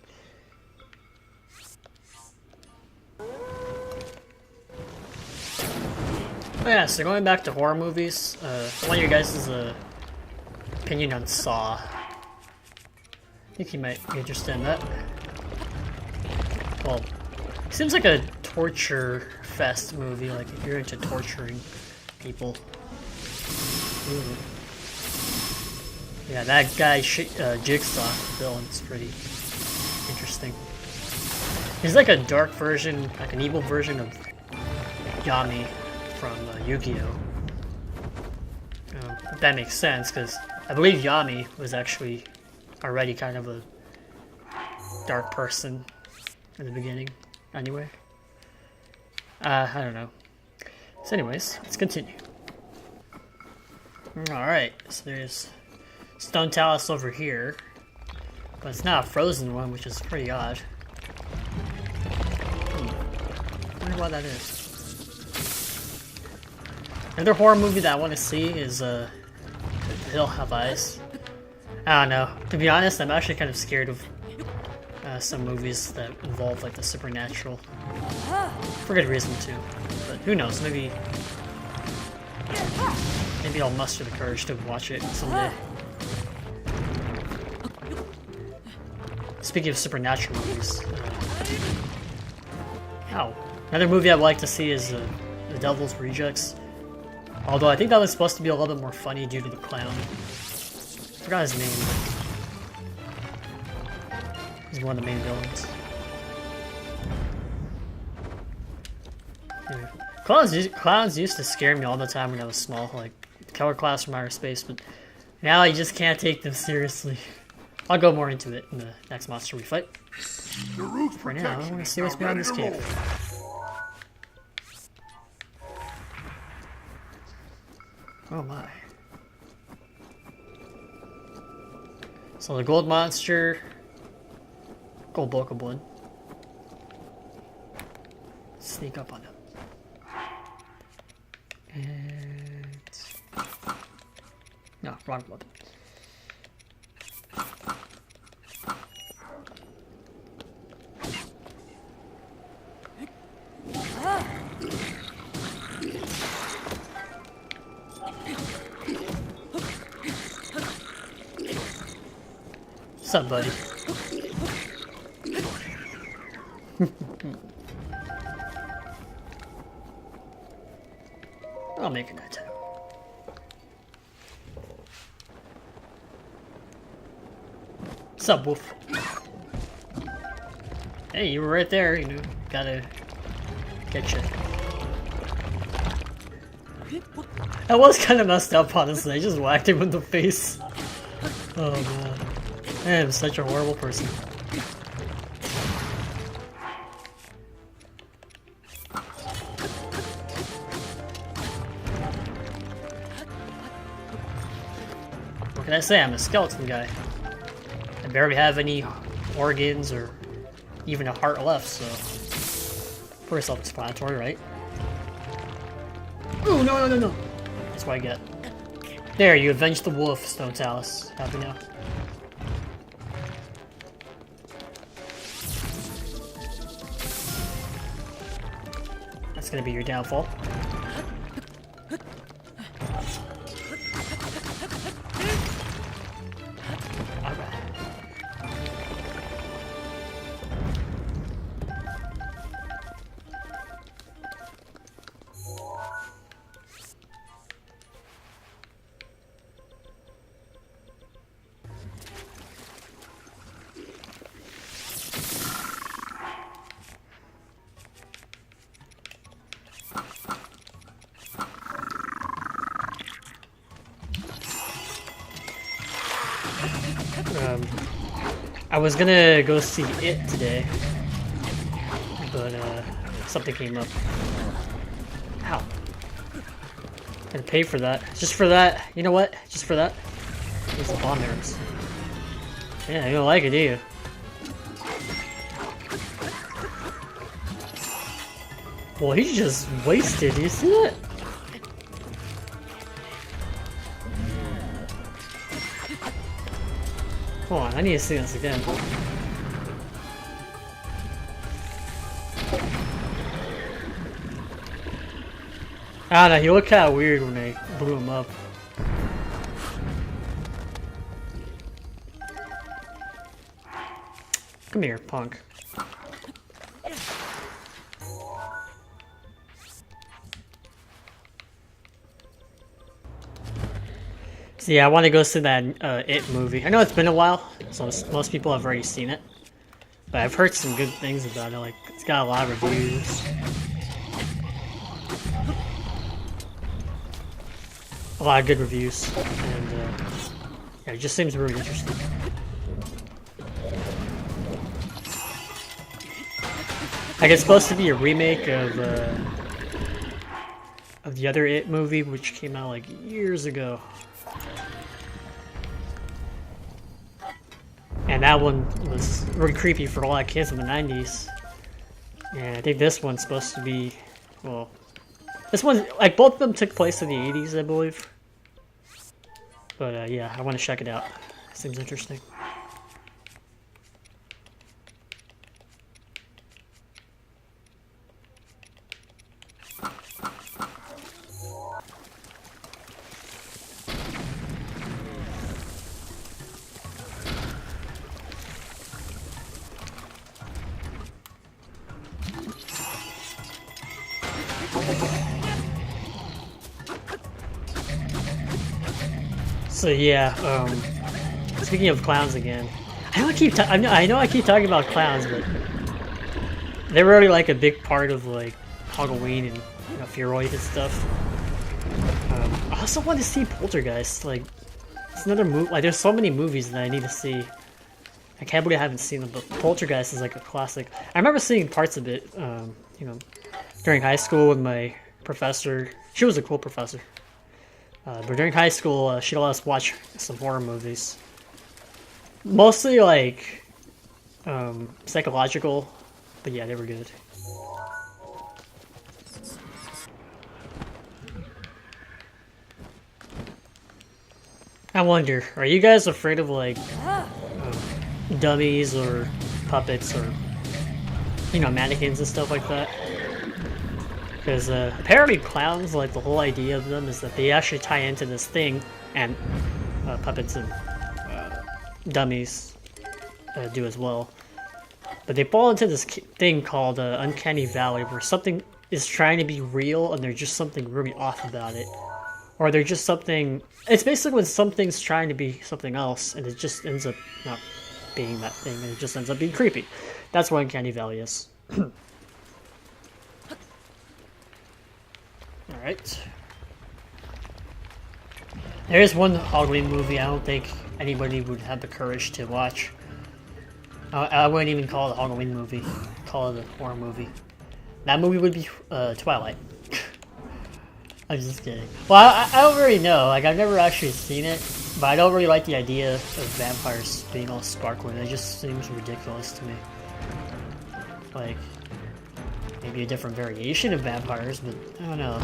Oh yeah, so going back to horror movies, I want your guys' opinion on Saw. I think you might be interested in that. Well, it seems like a torture fest movie, like if you're into torturing people. Ooh. Yeah, that guy, Jigsaw villain's pretty interesting. He's like a dark version, like an evil version of Yami from Yu-Gi-Oh! If that makes sense, because I believe Yami was actually already kind of a dark person in the beginning, anyway. I don't know. So anyways, let's continue. Alright, so there's stone talus over here, but it's not a frozen one, which is pretty odd. I wonder why that is. Another horror movie that I want to see is Hill Have Eyes. I don't know. To be honest, I'm actually kind of scared of some movies that involve like the supernatural. For good reason too. But who knows? Maybe I'll muster the courage to watch it someday. speaking of supernatural movies, another movie I'd like to see is The Devil's Rejects. Although I think that was supposed to be a little bit more funny due to the clown. I forgot his name. He's one of the main villains. Anyway, clowns used to scare me all the time when I was small, like Killer Clowns from Outer Space, but now you just can't take them seriously. I'll go more into it in the next monster we fight. For now, I want to see what's behind this cave. Oh my. So the gold monster, gold bulk of blood. Sneak up on him. And no, wrong blood. What's up, buddy? I'll make it that time. What's up, Wolf? Hey, you were right there, you know, gotta get you. That was kind of messed up, honestly. I just whacked him in the face. Oh man. I am such a horrible person. What can I say? I'm a skeleton guy. I barely have any organs or even a heart left, so pretty self-explanatory, right? Ooh, no. That's what I get. There, you avenged the wolf, Stone Talus. Happy now. That's gonna be your downfall. I was gonna go see It today, but something came up. Ow. Gonna pay for that. Just for that. You know what? Just for that. There's some bomb arrows. Yeah, you don't like it, do you? Well, he just wasted. You see that? Hold on, I need to see this again. I don't know, he looked kinda weird when they blew him up. Come here, punk. So yeah, I want to go see that It movie. I know it's been a while, so most people have already seen it. But I've heard some good things about it, like it's got a lot of reviews. A lot of good reviews, and yeah, it just seems really interesting. Like it's supposed to be a remake of the other It movie, which came out like years ago. And that one was really creepy for a lot of kids in the 90s. And I think this one's supposed to be, well, this one, like both of them took place in the 80s, I believe. But yeah, I want to check it out. Seems interesting. So yeah, speaking of clowns again, I know I keep talking about clowns, but they're really like a big part of like Halloween and Fearoid and stuff. I also want to see Poltergeist. Like, it's another movie. Like, there's so many movies that I need to see. I can't believe I haven't seen them, but Poltergeist is like a classic. I remember seeing parts of it, during high school with my professor. She was a cool professor. But during high school, she'd let us watch some horror movies. Mostly like psychological, but yeah, they were good. I wonder, are you guys afraid of like dummies or puppets or mannequins and stuff like that? Because apparently clowns, like the whole idea of them is that they actually tie into this thing, and puppets and dummies do as well. But they fall into this thing called Uncanny Valley, where something is trying to be real and there's just something really off about it. Or they're just something... It's basically when something's trying to be something else and it just ends up not being that thing and it just ends up being creepy. That's what Uncanny Valley is. Alright. There is one Halloween movie I don't think anybody would have the courage to watch. I wouldn't even call it a Halloween movie. Call it a horror movie. That movie would be Twilight. I'm just kidding. Well, I don't really know. Like, I've never actually seen it, but I don't really like the idea of vampires being all sparkling. It just seems ridiculous to me. Like, maybe a different variation of vampires, but I don't know.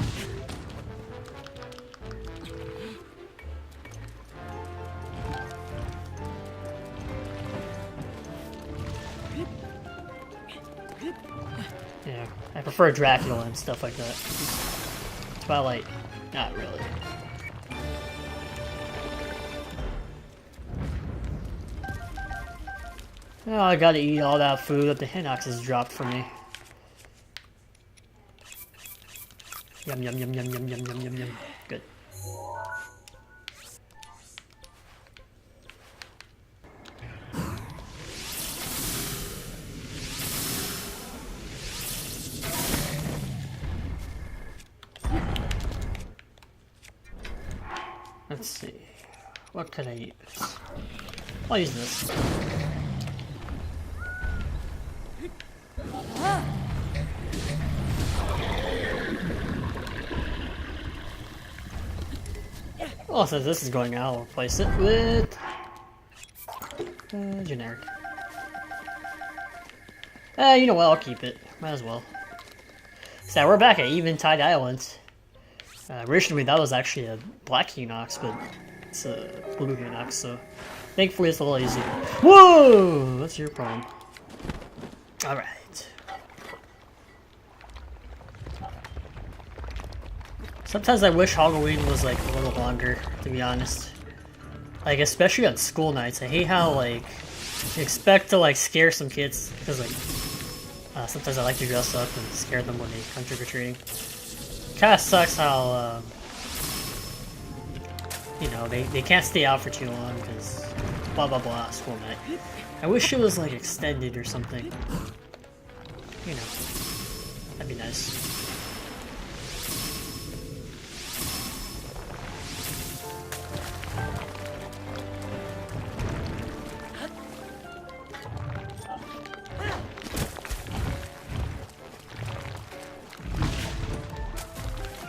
Yeah, I prefer Dracula and stuff like that. Twilight, not really. Oh, I gotta eat all that food that the Hinox has dropped for me. Yum yum yum yum yum yum yum yum yum. Good. Let's see. What could I use? I'll use this. Well, since this is going out, I'll replace it with generic. You know what? I'll keep it. Might as well. So we're back at Eventide Island. Originally, that was actually a black Hinox, but it's a blue Hinox, so thankfully it's a little easier. Whoa! That's your problem. Alright. Sometimes I wish Halloween was like a little longer, to be honest. Like, especially on school nights. I hate how, like, you expect to, like, scare some kids, because, like, sometimes I like to dress up and scare them when they come trick-or-treating. Kinda sucks how, they can't stay out for too long, because blah blah blah, school night. I wish it was, like, extended or something. You know, that'd be nice.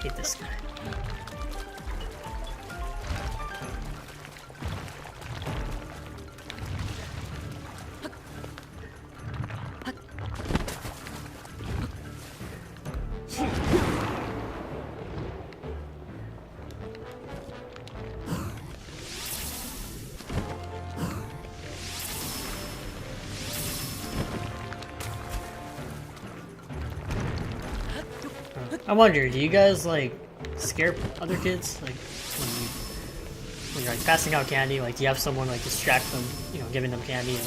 Hate this guy. I wonder, do you guys, like, scare other kids? Like, when you're, like, passing out candy, like, do you have someone, like, distract them, giving them candy and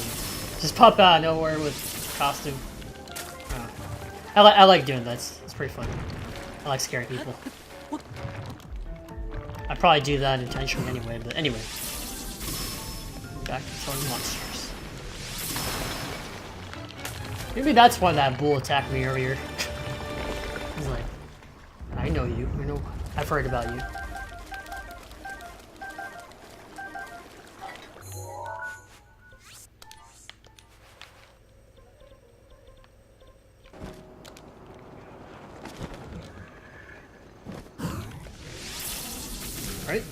just pop out of nowhere with costume? I like doing that. It's pretty fun. I like scaring people. I probably do that intentionally anyway, but anyway. Back to killing monsters. Maybe that's why that bull attacked me earlier. He's like, I know you. I know. I've heard about you. Right.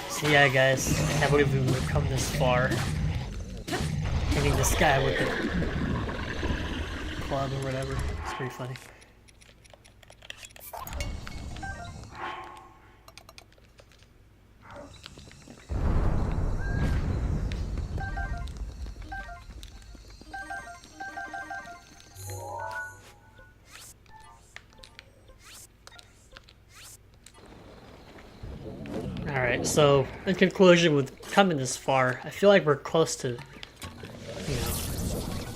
So yeah, guys, I can't believe we've come this far. Hitting this guy with the club or whatever. It's pretty funny. Alright, so in conclusion, with coming this far, I feel like we're close to,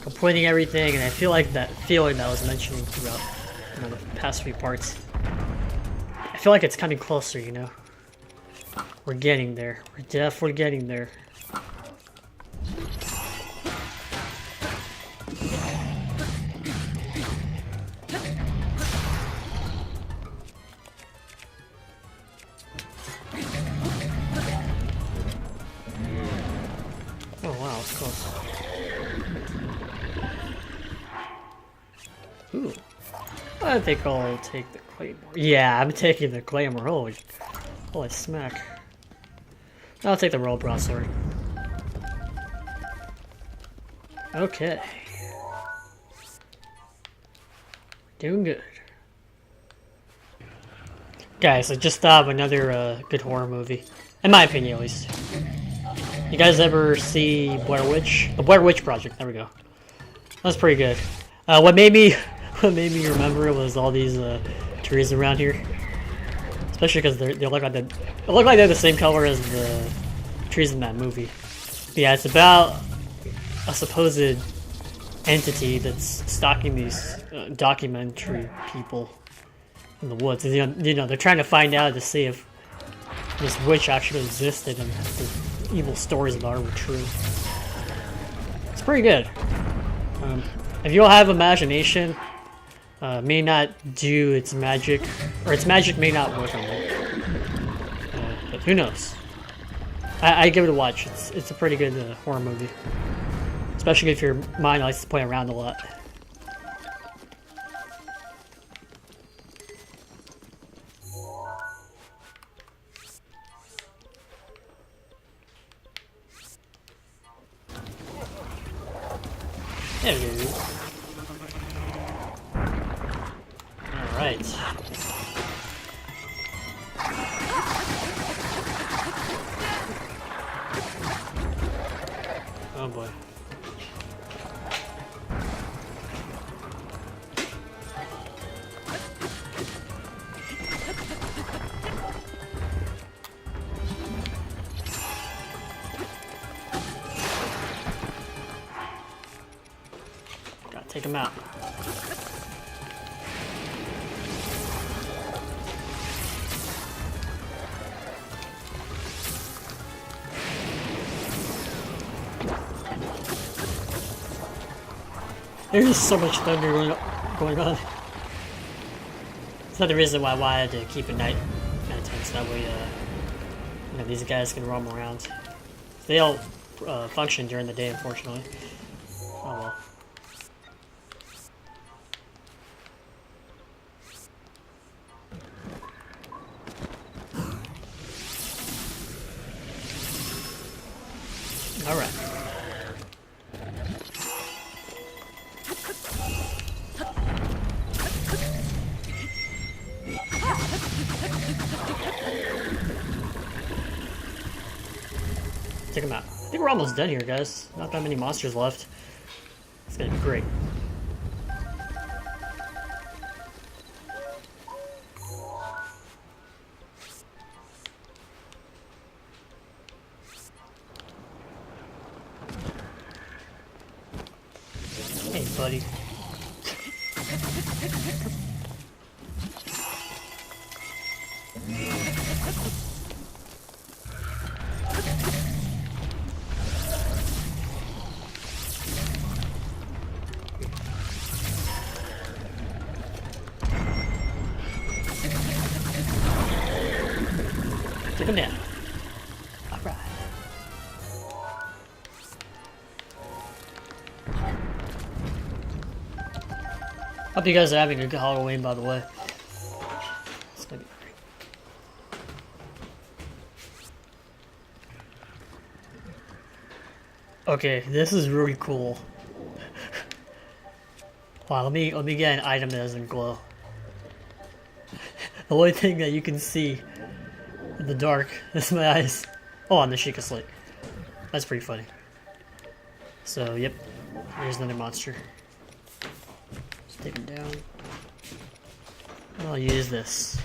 completing everything, and I feel like that feeling that I was mentioning throughout the past few parts, I feel like it's coming closer, We're getting there. We're definitely getting there. Oh wow, it's close. Ooh. I think I'll take the claymore. Yeah, I'm taking the claymore. Holy smack. I'll take the roll broadsword. Okay. Doing good. Guys, I just thought of another good horror movie. In my opinion, at least. You guys ever see Blair Witch? The Blair Witch Project. There we go. That's pretty good. What made me remember it was all these trees around here. Especially because they look like they're the same color as the trees in that movie. But yeah, it's about a supposed entity that's stalking these documentary people in the woods. And, they're trying to find out to see if this witch actually existed and if the evil stories about her were true. It's pretty good. If you all have imagination, may not do its magic, or its magic may not work on it. But who knows? I give it a watch. It's a pretty good horror movie, especially if your mind likes to play around a lot. There we go. Alright. Oh boy. Gotta take him out. There's just so much thunder going on. It's not the reason why I wanted to keep it night time, so that way these guys can roam around. They don't function during the day, unfortunately. Oh well. Alright. Take him out. I think we're almost done here, guys. Not that many monsters left. It's gonna be great. buddy. Take him down. Alright. Hope you guys are having a good Halloween, by the way. It's gonna be great. Okay, this is really cool. Wow, let me get an item that doesn't glow. The only thing that you can see in the dark is my eyes. Oh, on the Sheikah Slate. That's pretty funny. So, yep. Here's another monster. Just take him down. And I'll use this.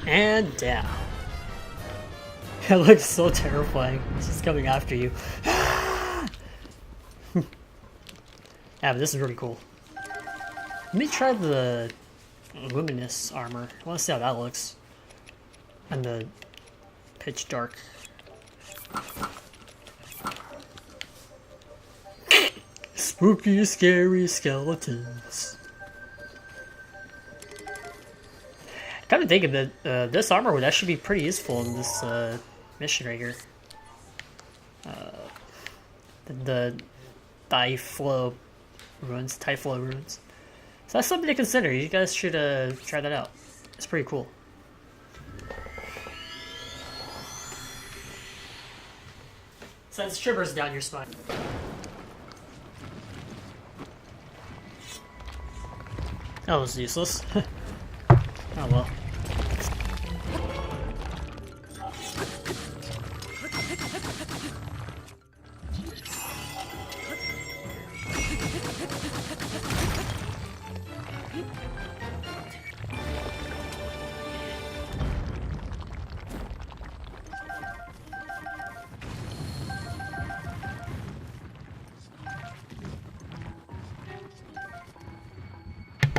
And down. It looks so terrifying. It's just coming after you. Yeah, but this is really cool. Let me try the luminous armor. I want to see how that looks. And the pitch dark. Spooky, scary skeletons. Kind of thinking that this armor would actually be pretty useful in this mission right here. The Typhlo ruins. So that's something to consider. You guys should try that out. It's pretty cool. Sends shivers down your spine. That was useless. Oh well.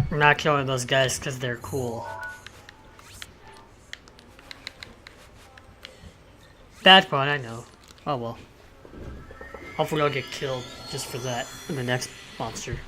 I'm not killing those guys because they're cool. Bad pun, I know. Oh well. Hopefully I'll get killed just for that in the next monster.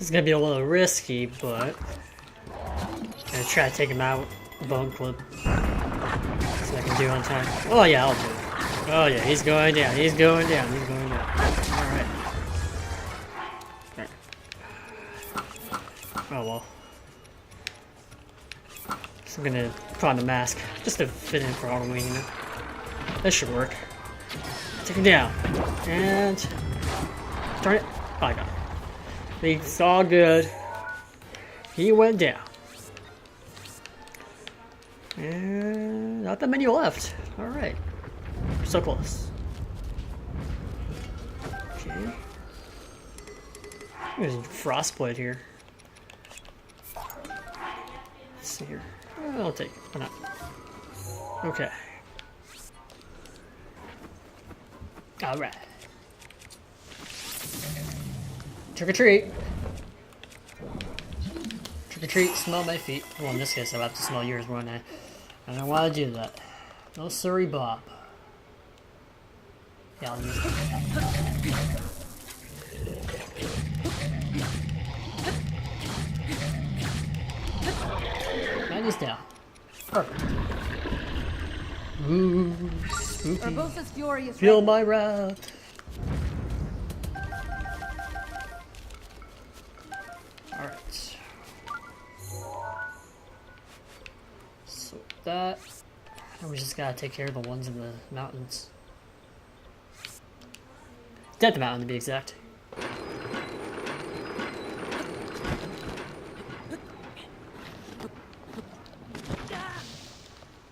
It's gonna be a little risky, but I'm gonna try to take him out. Bone clip. So I can do on time. Oh yeah, I'll do it. Oh yeah, he's going down. He's going down. He's going down. All right. Oh well. So I'm gonna put on the mask just to fit in for Halloween, you know. That should work. Take him down. And turn it. Oh, I got it. It's all good. He went down. And not that many left. Alright. So close. Okay. There's a frostblade here. Let's see here. I'll take it. Why not? Okay. Alright. Trick or treat. Trick or treat, smell my feet. Well, in this case, I'll have to smell yours, won't I? I don't want to do that. No sorry, Bob. Yeah, I'll use it. That is down. Perfect. Ooh, spooky. Urbosa's fury is Feel ready. my wrath. Alright. So that. And we just gotta take care of the ones in the mountains. Dead Mountain to be exact.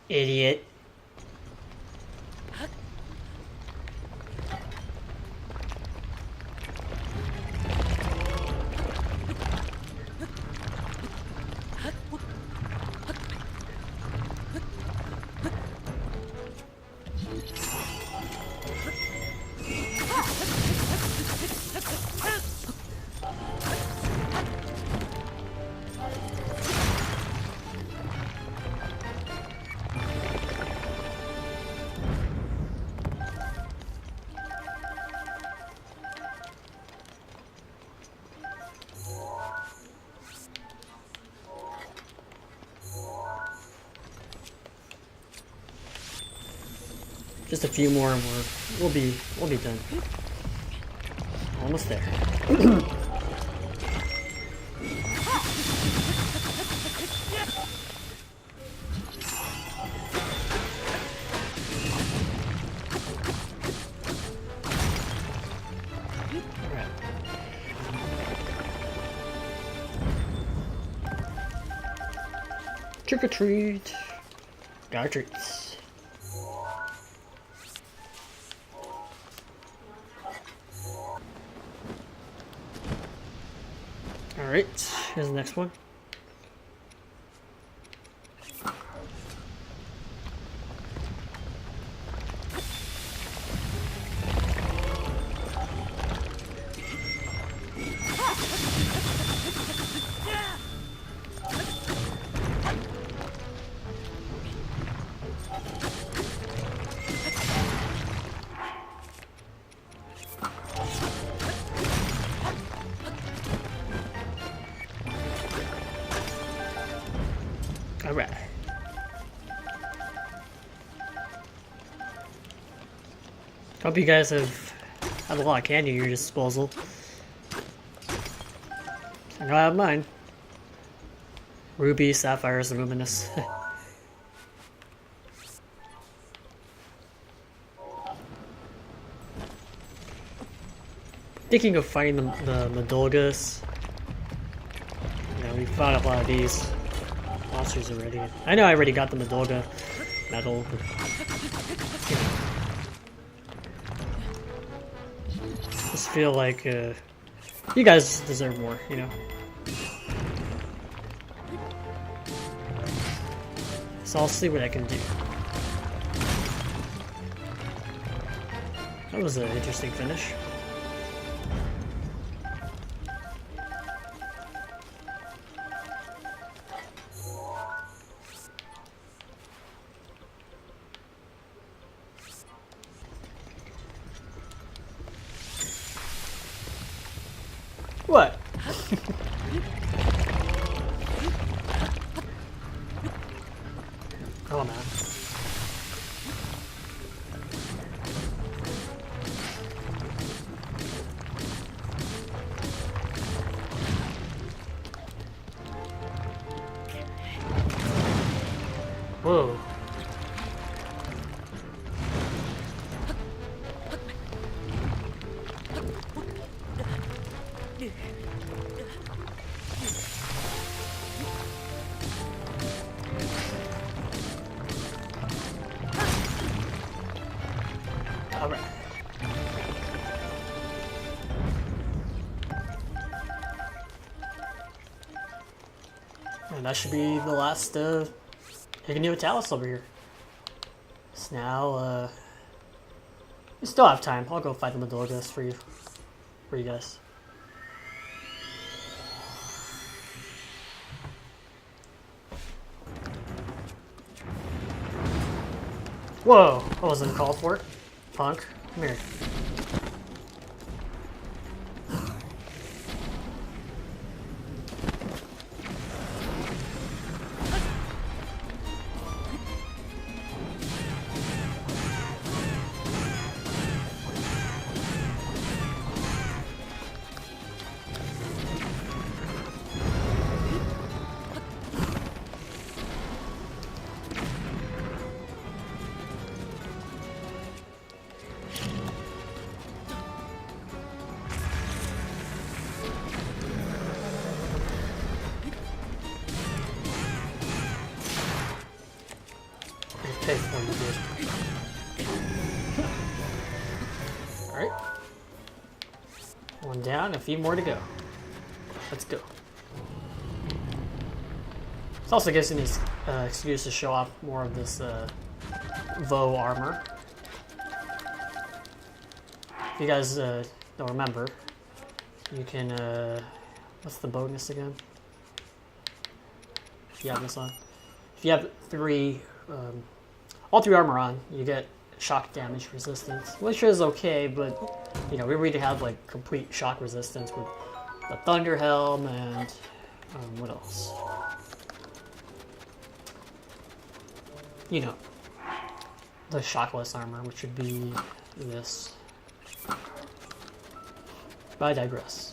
Idiot. Just a few more and we'll be done. Almost there. Alright. Trick or treat. Got our treats. Alright, here's the next one. Alright. Hope you guys have a lot of candy at your disposal. I know I have mine. Ruby, sapphires, luminous. Thinking of fighting the Madolgas. You know, we fought a lot of these monsters already. I know I already got the Madolga medal, but you know. Just feel like you guys deserve more, you know. So I'll see what I can do. That was an interesting finish. What? Whoa. All right. And that should be the last Higaneo TLOZ over here. So now, we still have time. I'll go fight the Madolgas for you guys. Whoa, I wasn't called for it. Punk, come here. Pay for you, dude. Alright. One down, a few more to go. Let's go. This also gives me an excuse to show off more of this Vo armor. If you guys don't remember, you can, what's the bonus again? If you have this on. If you have all three armor on, you get shock damage resistance, which is okay, but you know, we really have like complete shock resistance with the Thunder Helm and what else? You know, the shockless armor, which would be this. But I digress.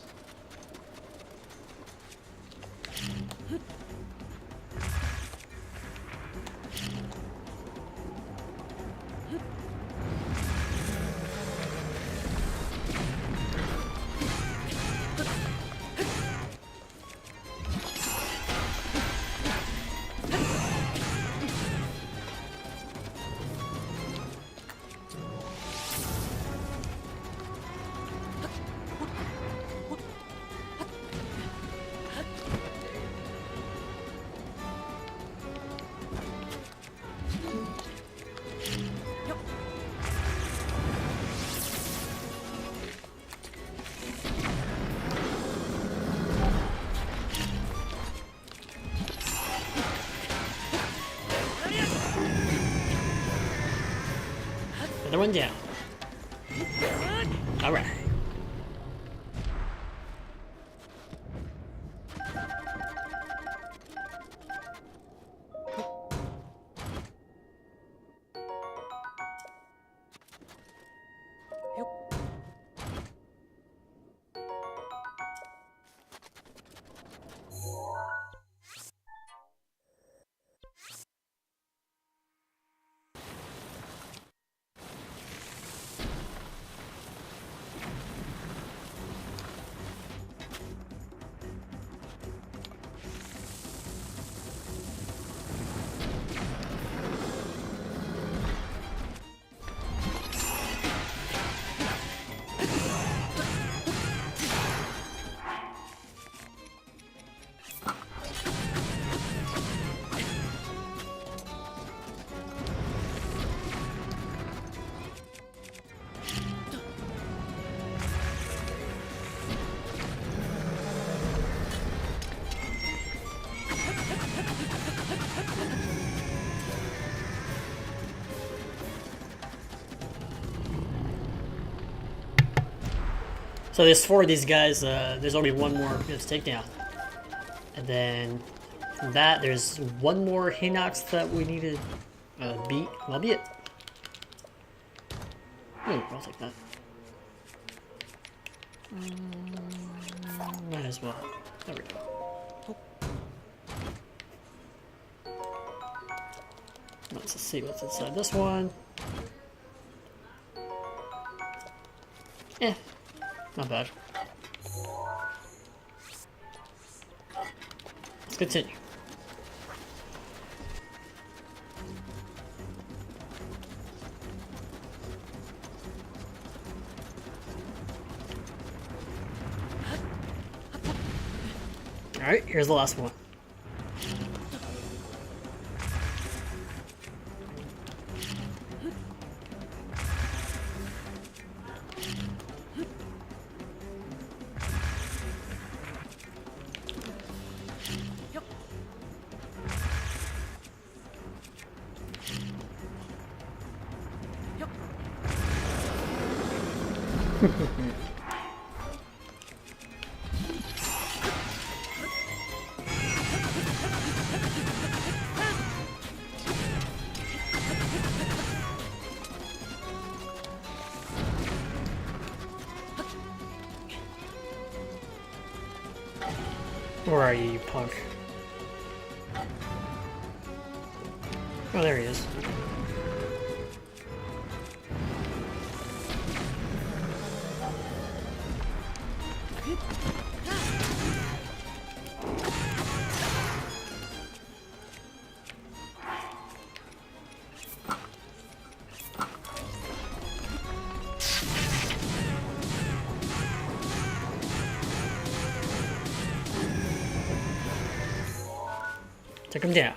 Another one down. All right. So there's 4 of these guys, there's only one more to take down. And then from that, there's one more Hinox that we need to beat. That'll be it. Ooh, I'll take that. Might as well. There we go. Let's see what's inside this one. Eh, not bad. Let's continue. Alright, here's the last one. Where are you, you punk? Oh, there he is. Took him down.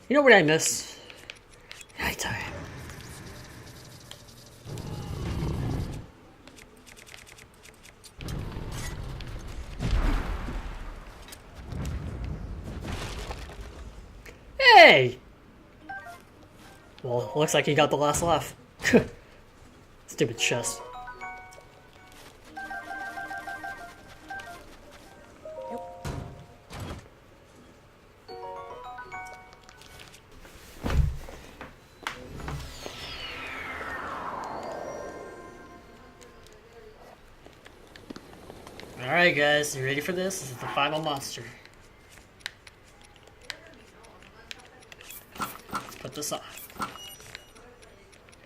You know what I miss? Nighttime. Hey! Well, looks like he got the last laugh. Stupid chest. Alright guys, you ready for this? This is the final monster. Let's put this on.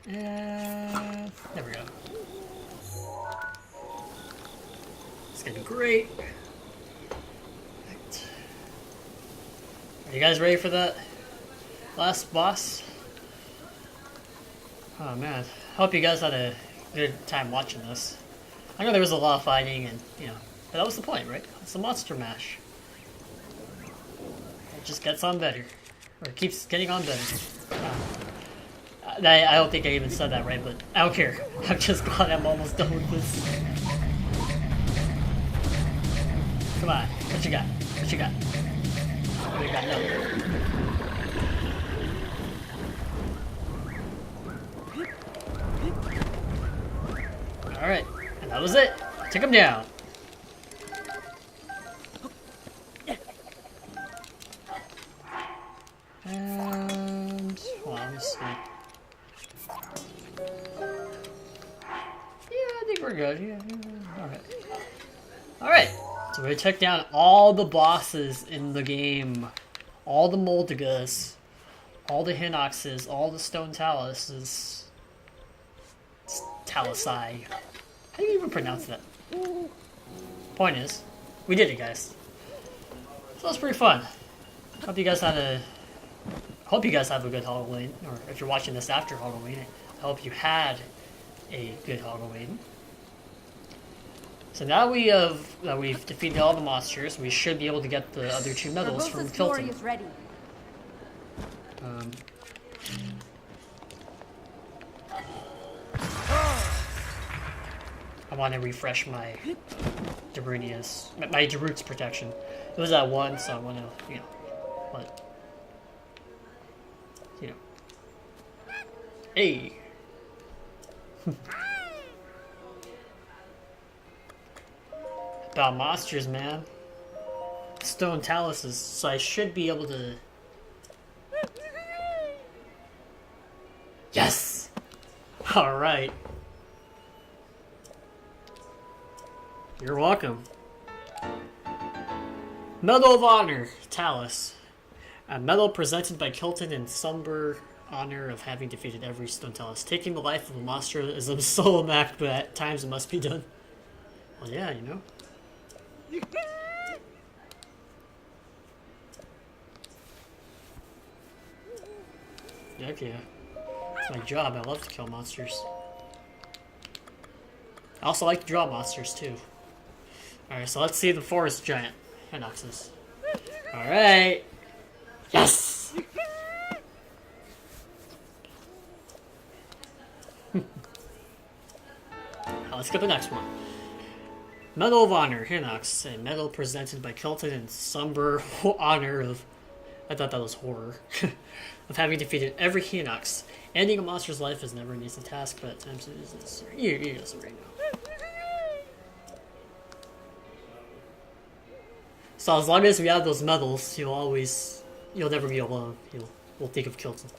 And there we go. It's gonna be great. Right. Are you guys ready for that last boss? Oh man, hope you guys had a good time watching this. I know there was a lot of fighting and, you know, but that was the point, right? It's a monster mash. It just gets on better. Or it keeps getting on better. I don't think I even said that right, but I don't care. I'm just glad I'm almost done with this. Come on, what you got? What you got? What you got? No. Alright, and that was it. Took him down. And well, let me see. Yeah, I think we're good. Yeah. Alright. Alright. So we took down all the bosses in the game. All the Moldigas. All the Hinoxes. All the Stone Taluses. Talusai. How do you even pronounce that? Point is, we did it, guys. So it was pretty fun. Hope you guys have a good Halloween, or if you're watching this after Halloween, I hope you had a good Halloween. So now we've defeated all the monsters, we should be able to get the other two medals from Kilton. Is ready. I want to refresh my my Daruk's protection. It was at 1, so I want to, you know, but, you know. Hey! About monsters, man. Stone Taluses, so I should be able to... Yes! Alright. You're welcome. Medal of Honor, Talus. A medal presented by Kilton in somber honor of having defeated every stone talus. Taking the life of a monster is a solemn act, but at times it must be done. Well, yeah, you know. Heck yeah. It's my job. I love to kill monsters. I also like to draw monsters, too. Alright, so let's see the forest giant Hinoxes. Alright! Yes! Let's get the next one. Medal of Honor, Hinox. A medal presented by Kelton in somber honor of... I thought that was horror. Of having defeated every Hinox. Ending a monster's life is never an easy task, but at times it is necessary. You guys right now. So as long as we have those medals, you'll never be alone. We'll think of Kilton.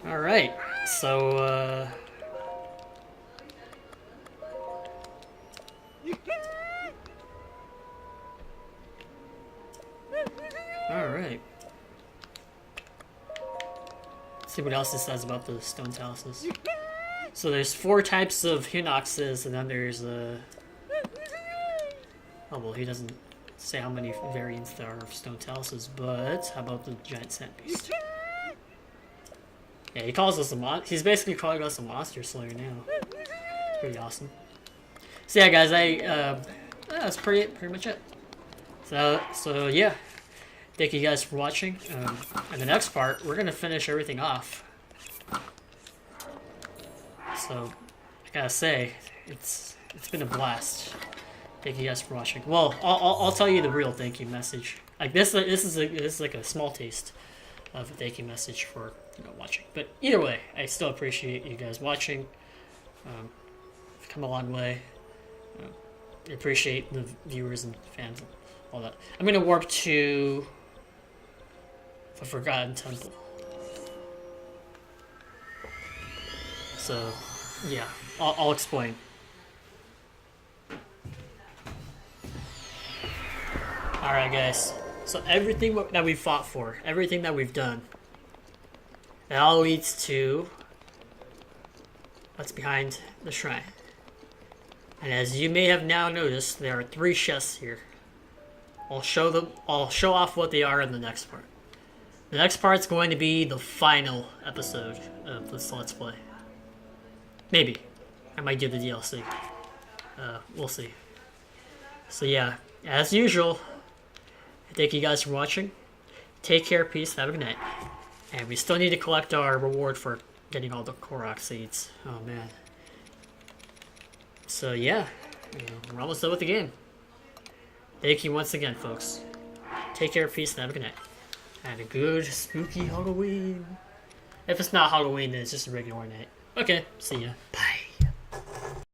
Alright, so, alright. Let's see what else it says about the stone taluses. So there's 4 types of Hinoxes, and then there's, oh well, he doesn't say how many variants there are of stone taluses, but how about the giant sand beast? Yeah, he calls us he's basically calling us a monster slayer now. Pretty awesome. So yeah, guys, that's pretty much it. So yeah, thank you guys for watching. In the next part, we're gonna finish everything off. So I gotta say, it's been a blast. Thank you guys for watching. Well, I'll tell you the real thank you message. Like this is like a small taste of a thank you message for watching. But either way, I still appreciate you guys watching. You've come a long way. I appreciate the viewers and fans and all that. I'm gonna warp to the Forgotten Temple. So yeah, I'll explain. Alright guys, so everything that we fought for, everything that we've done, it all leads to what's behind the shrine. And as you may have now noticed, there are 3 chests here. I'll show off what they are in the next part. The next part's going to be the final episode of this Let's Play. Maybe. I might do the DLC. We'll see. So yeah, as usual, thank you guys for watching. Take care, peace, have a good night. And we still need to collect our reward for getting all the Korok seeds. Oh man. So yeah, we're almost done with the game. Thank you once again, folks. Take care, peace, and have a good night. And a good spooky Halloween. If it's not Halloween, then it's just a regular night. Okay, see ya. Bye.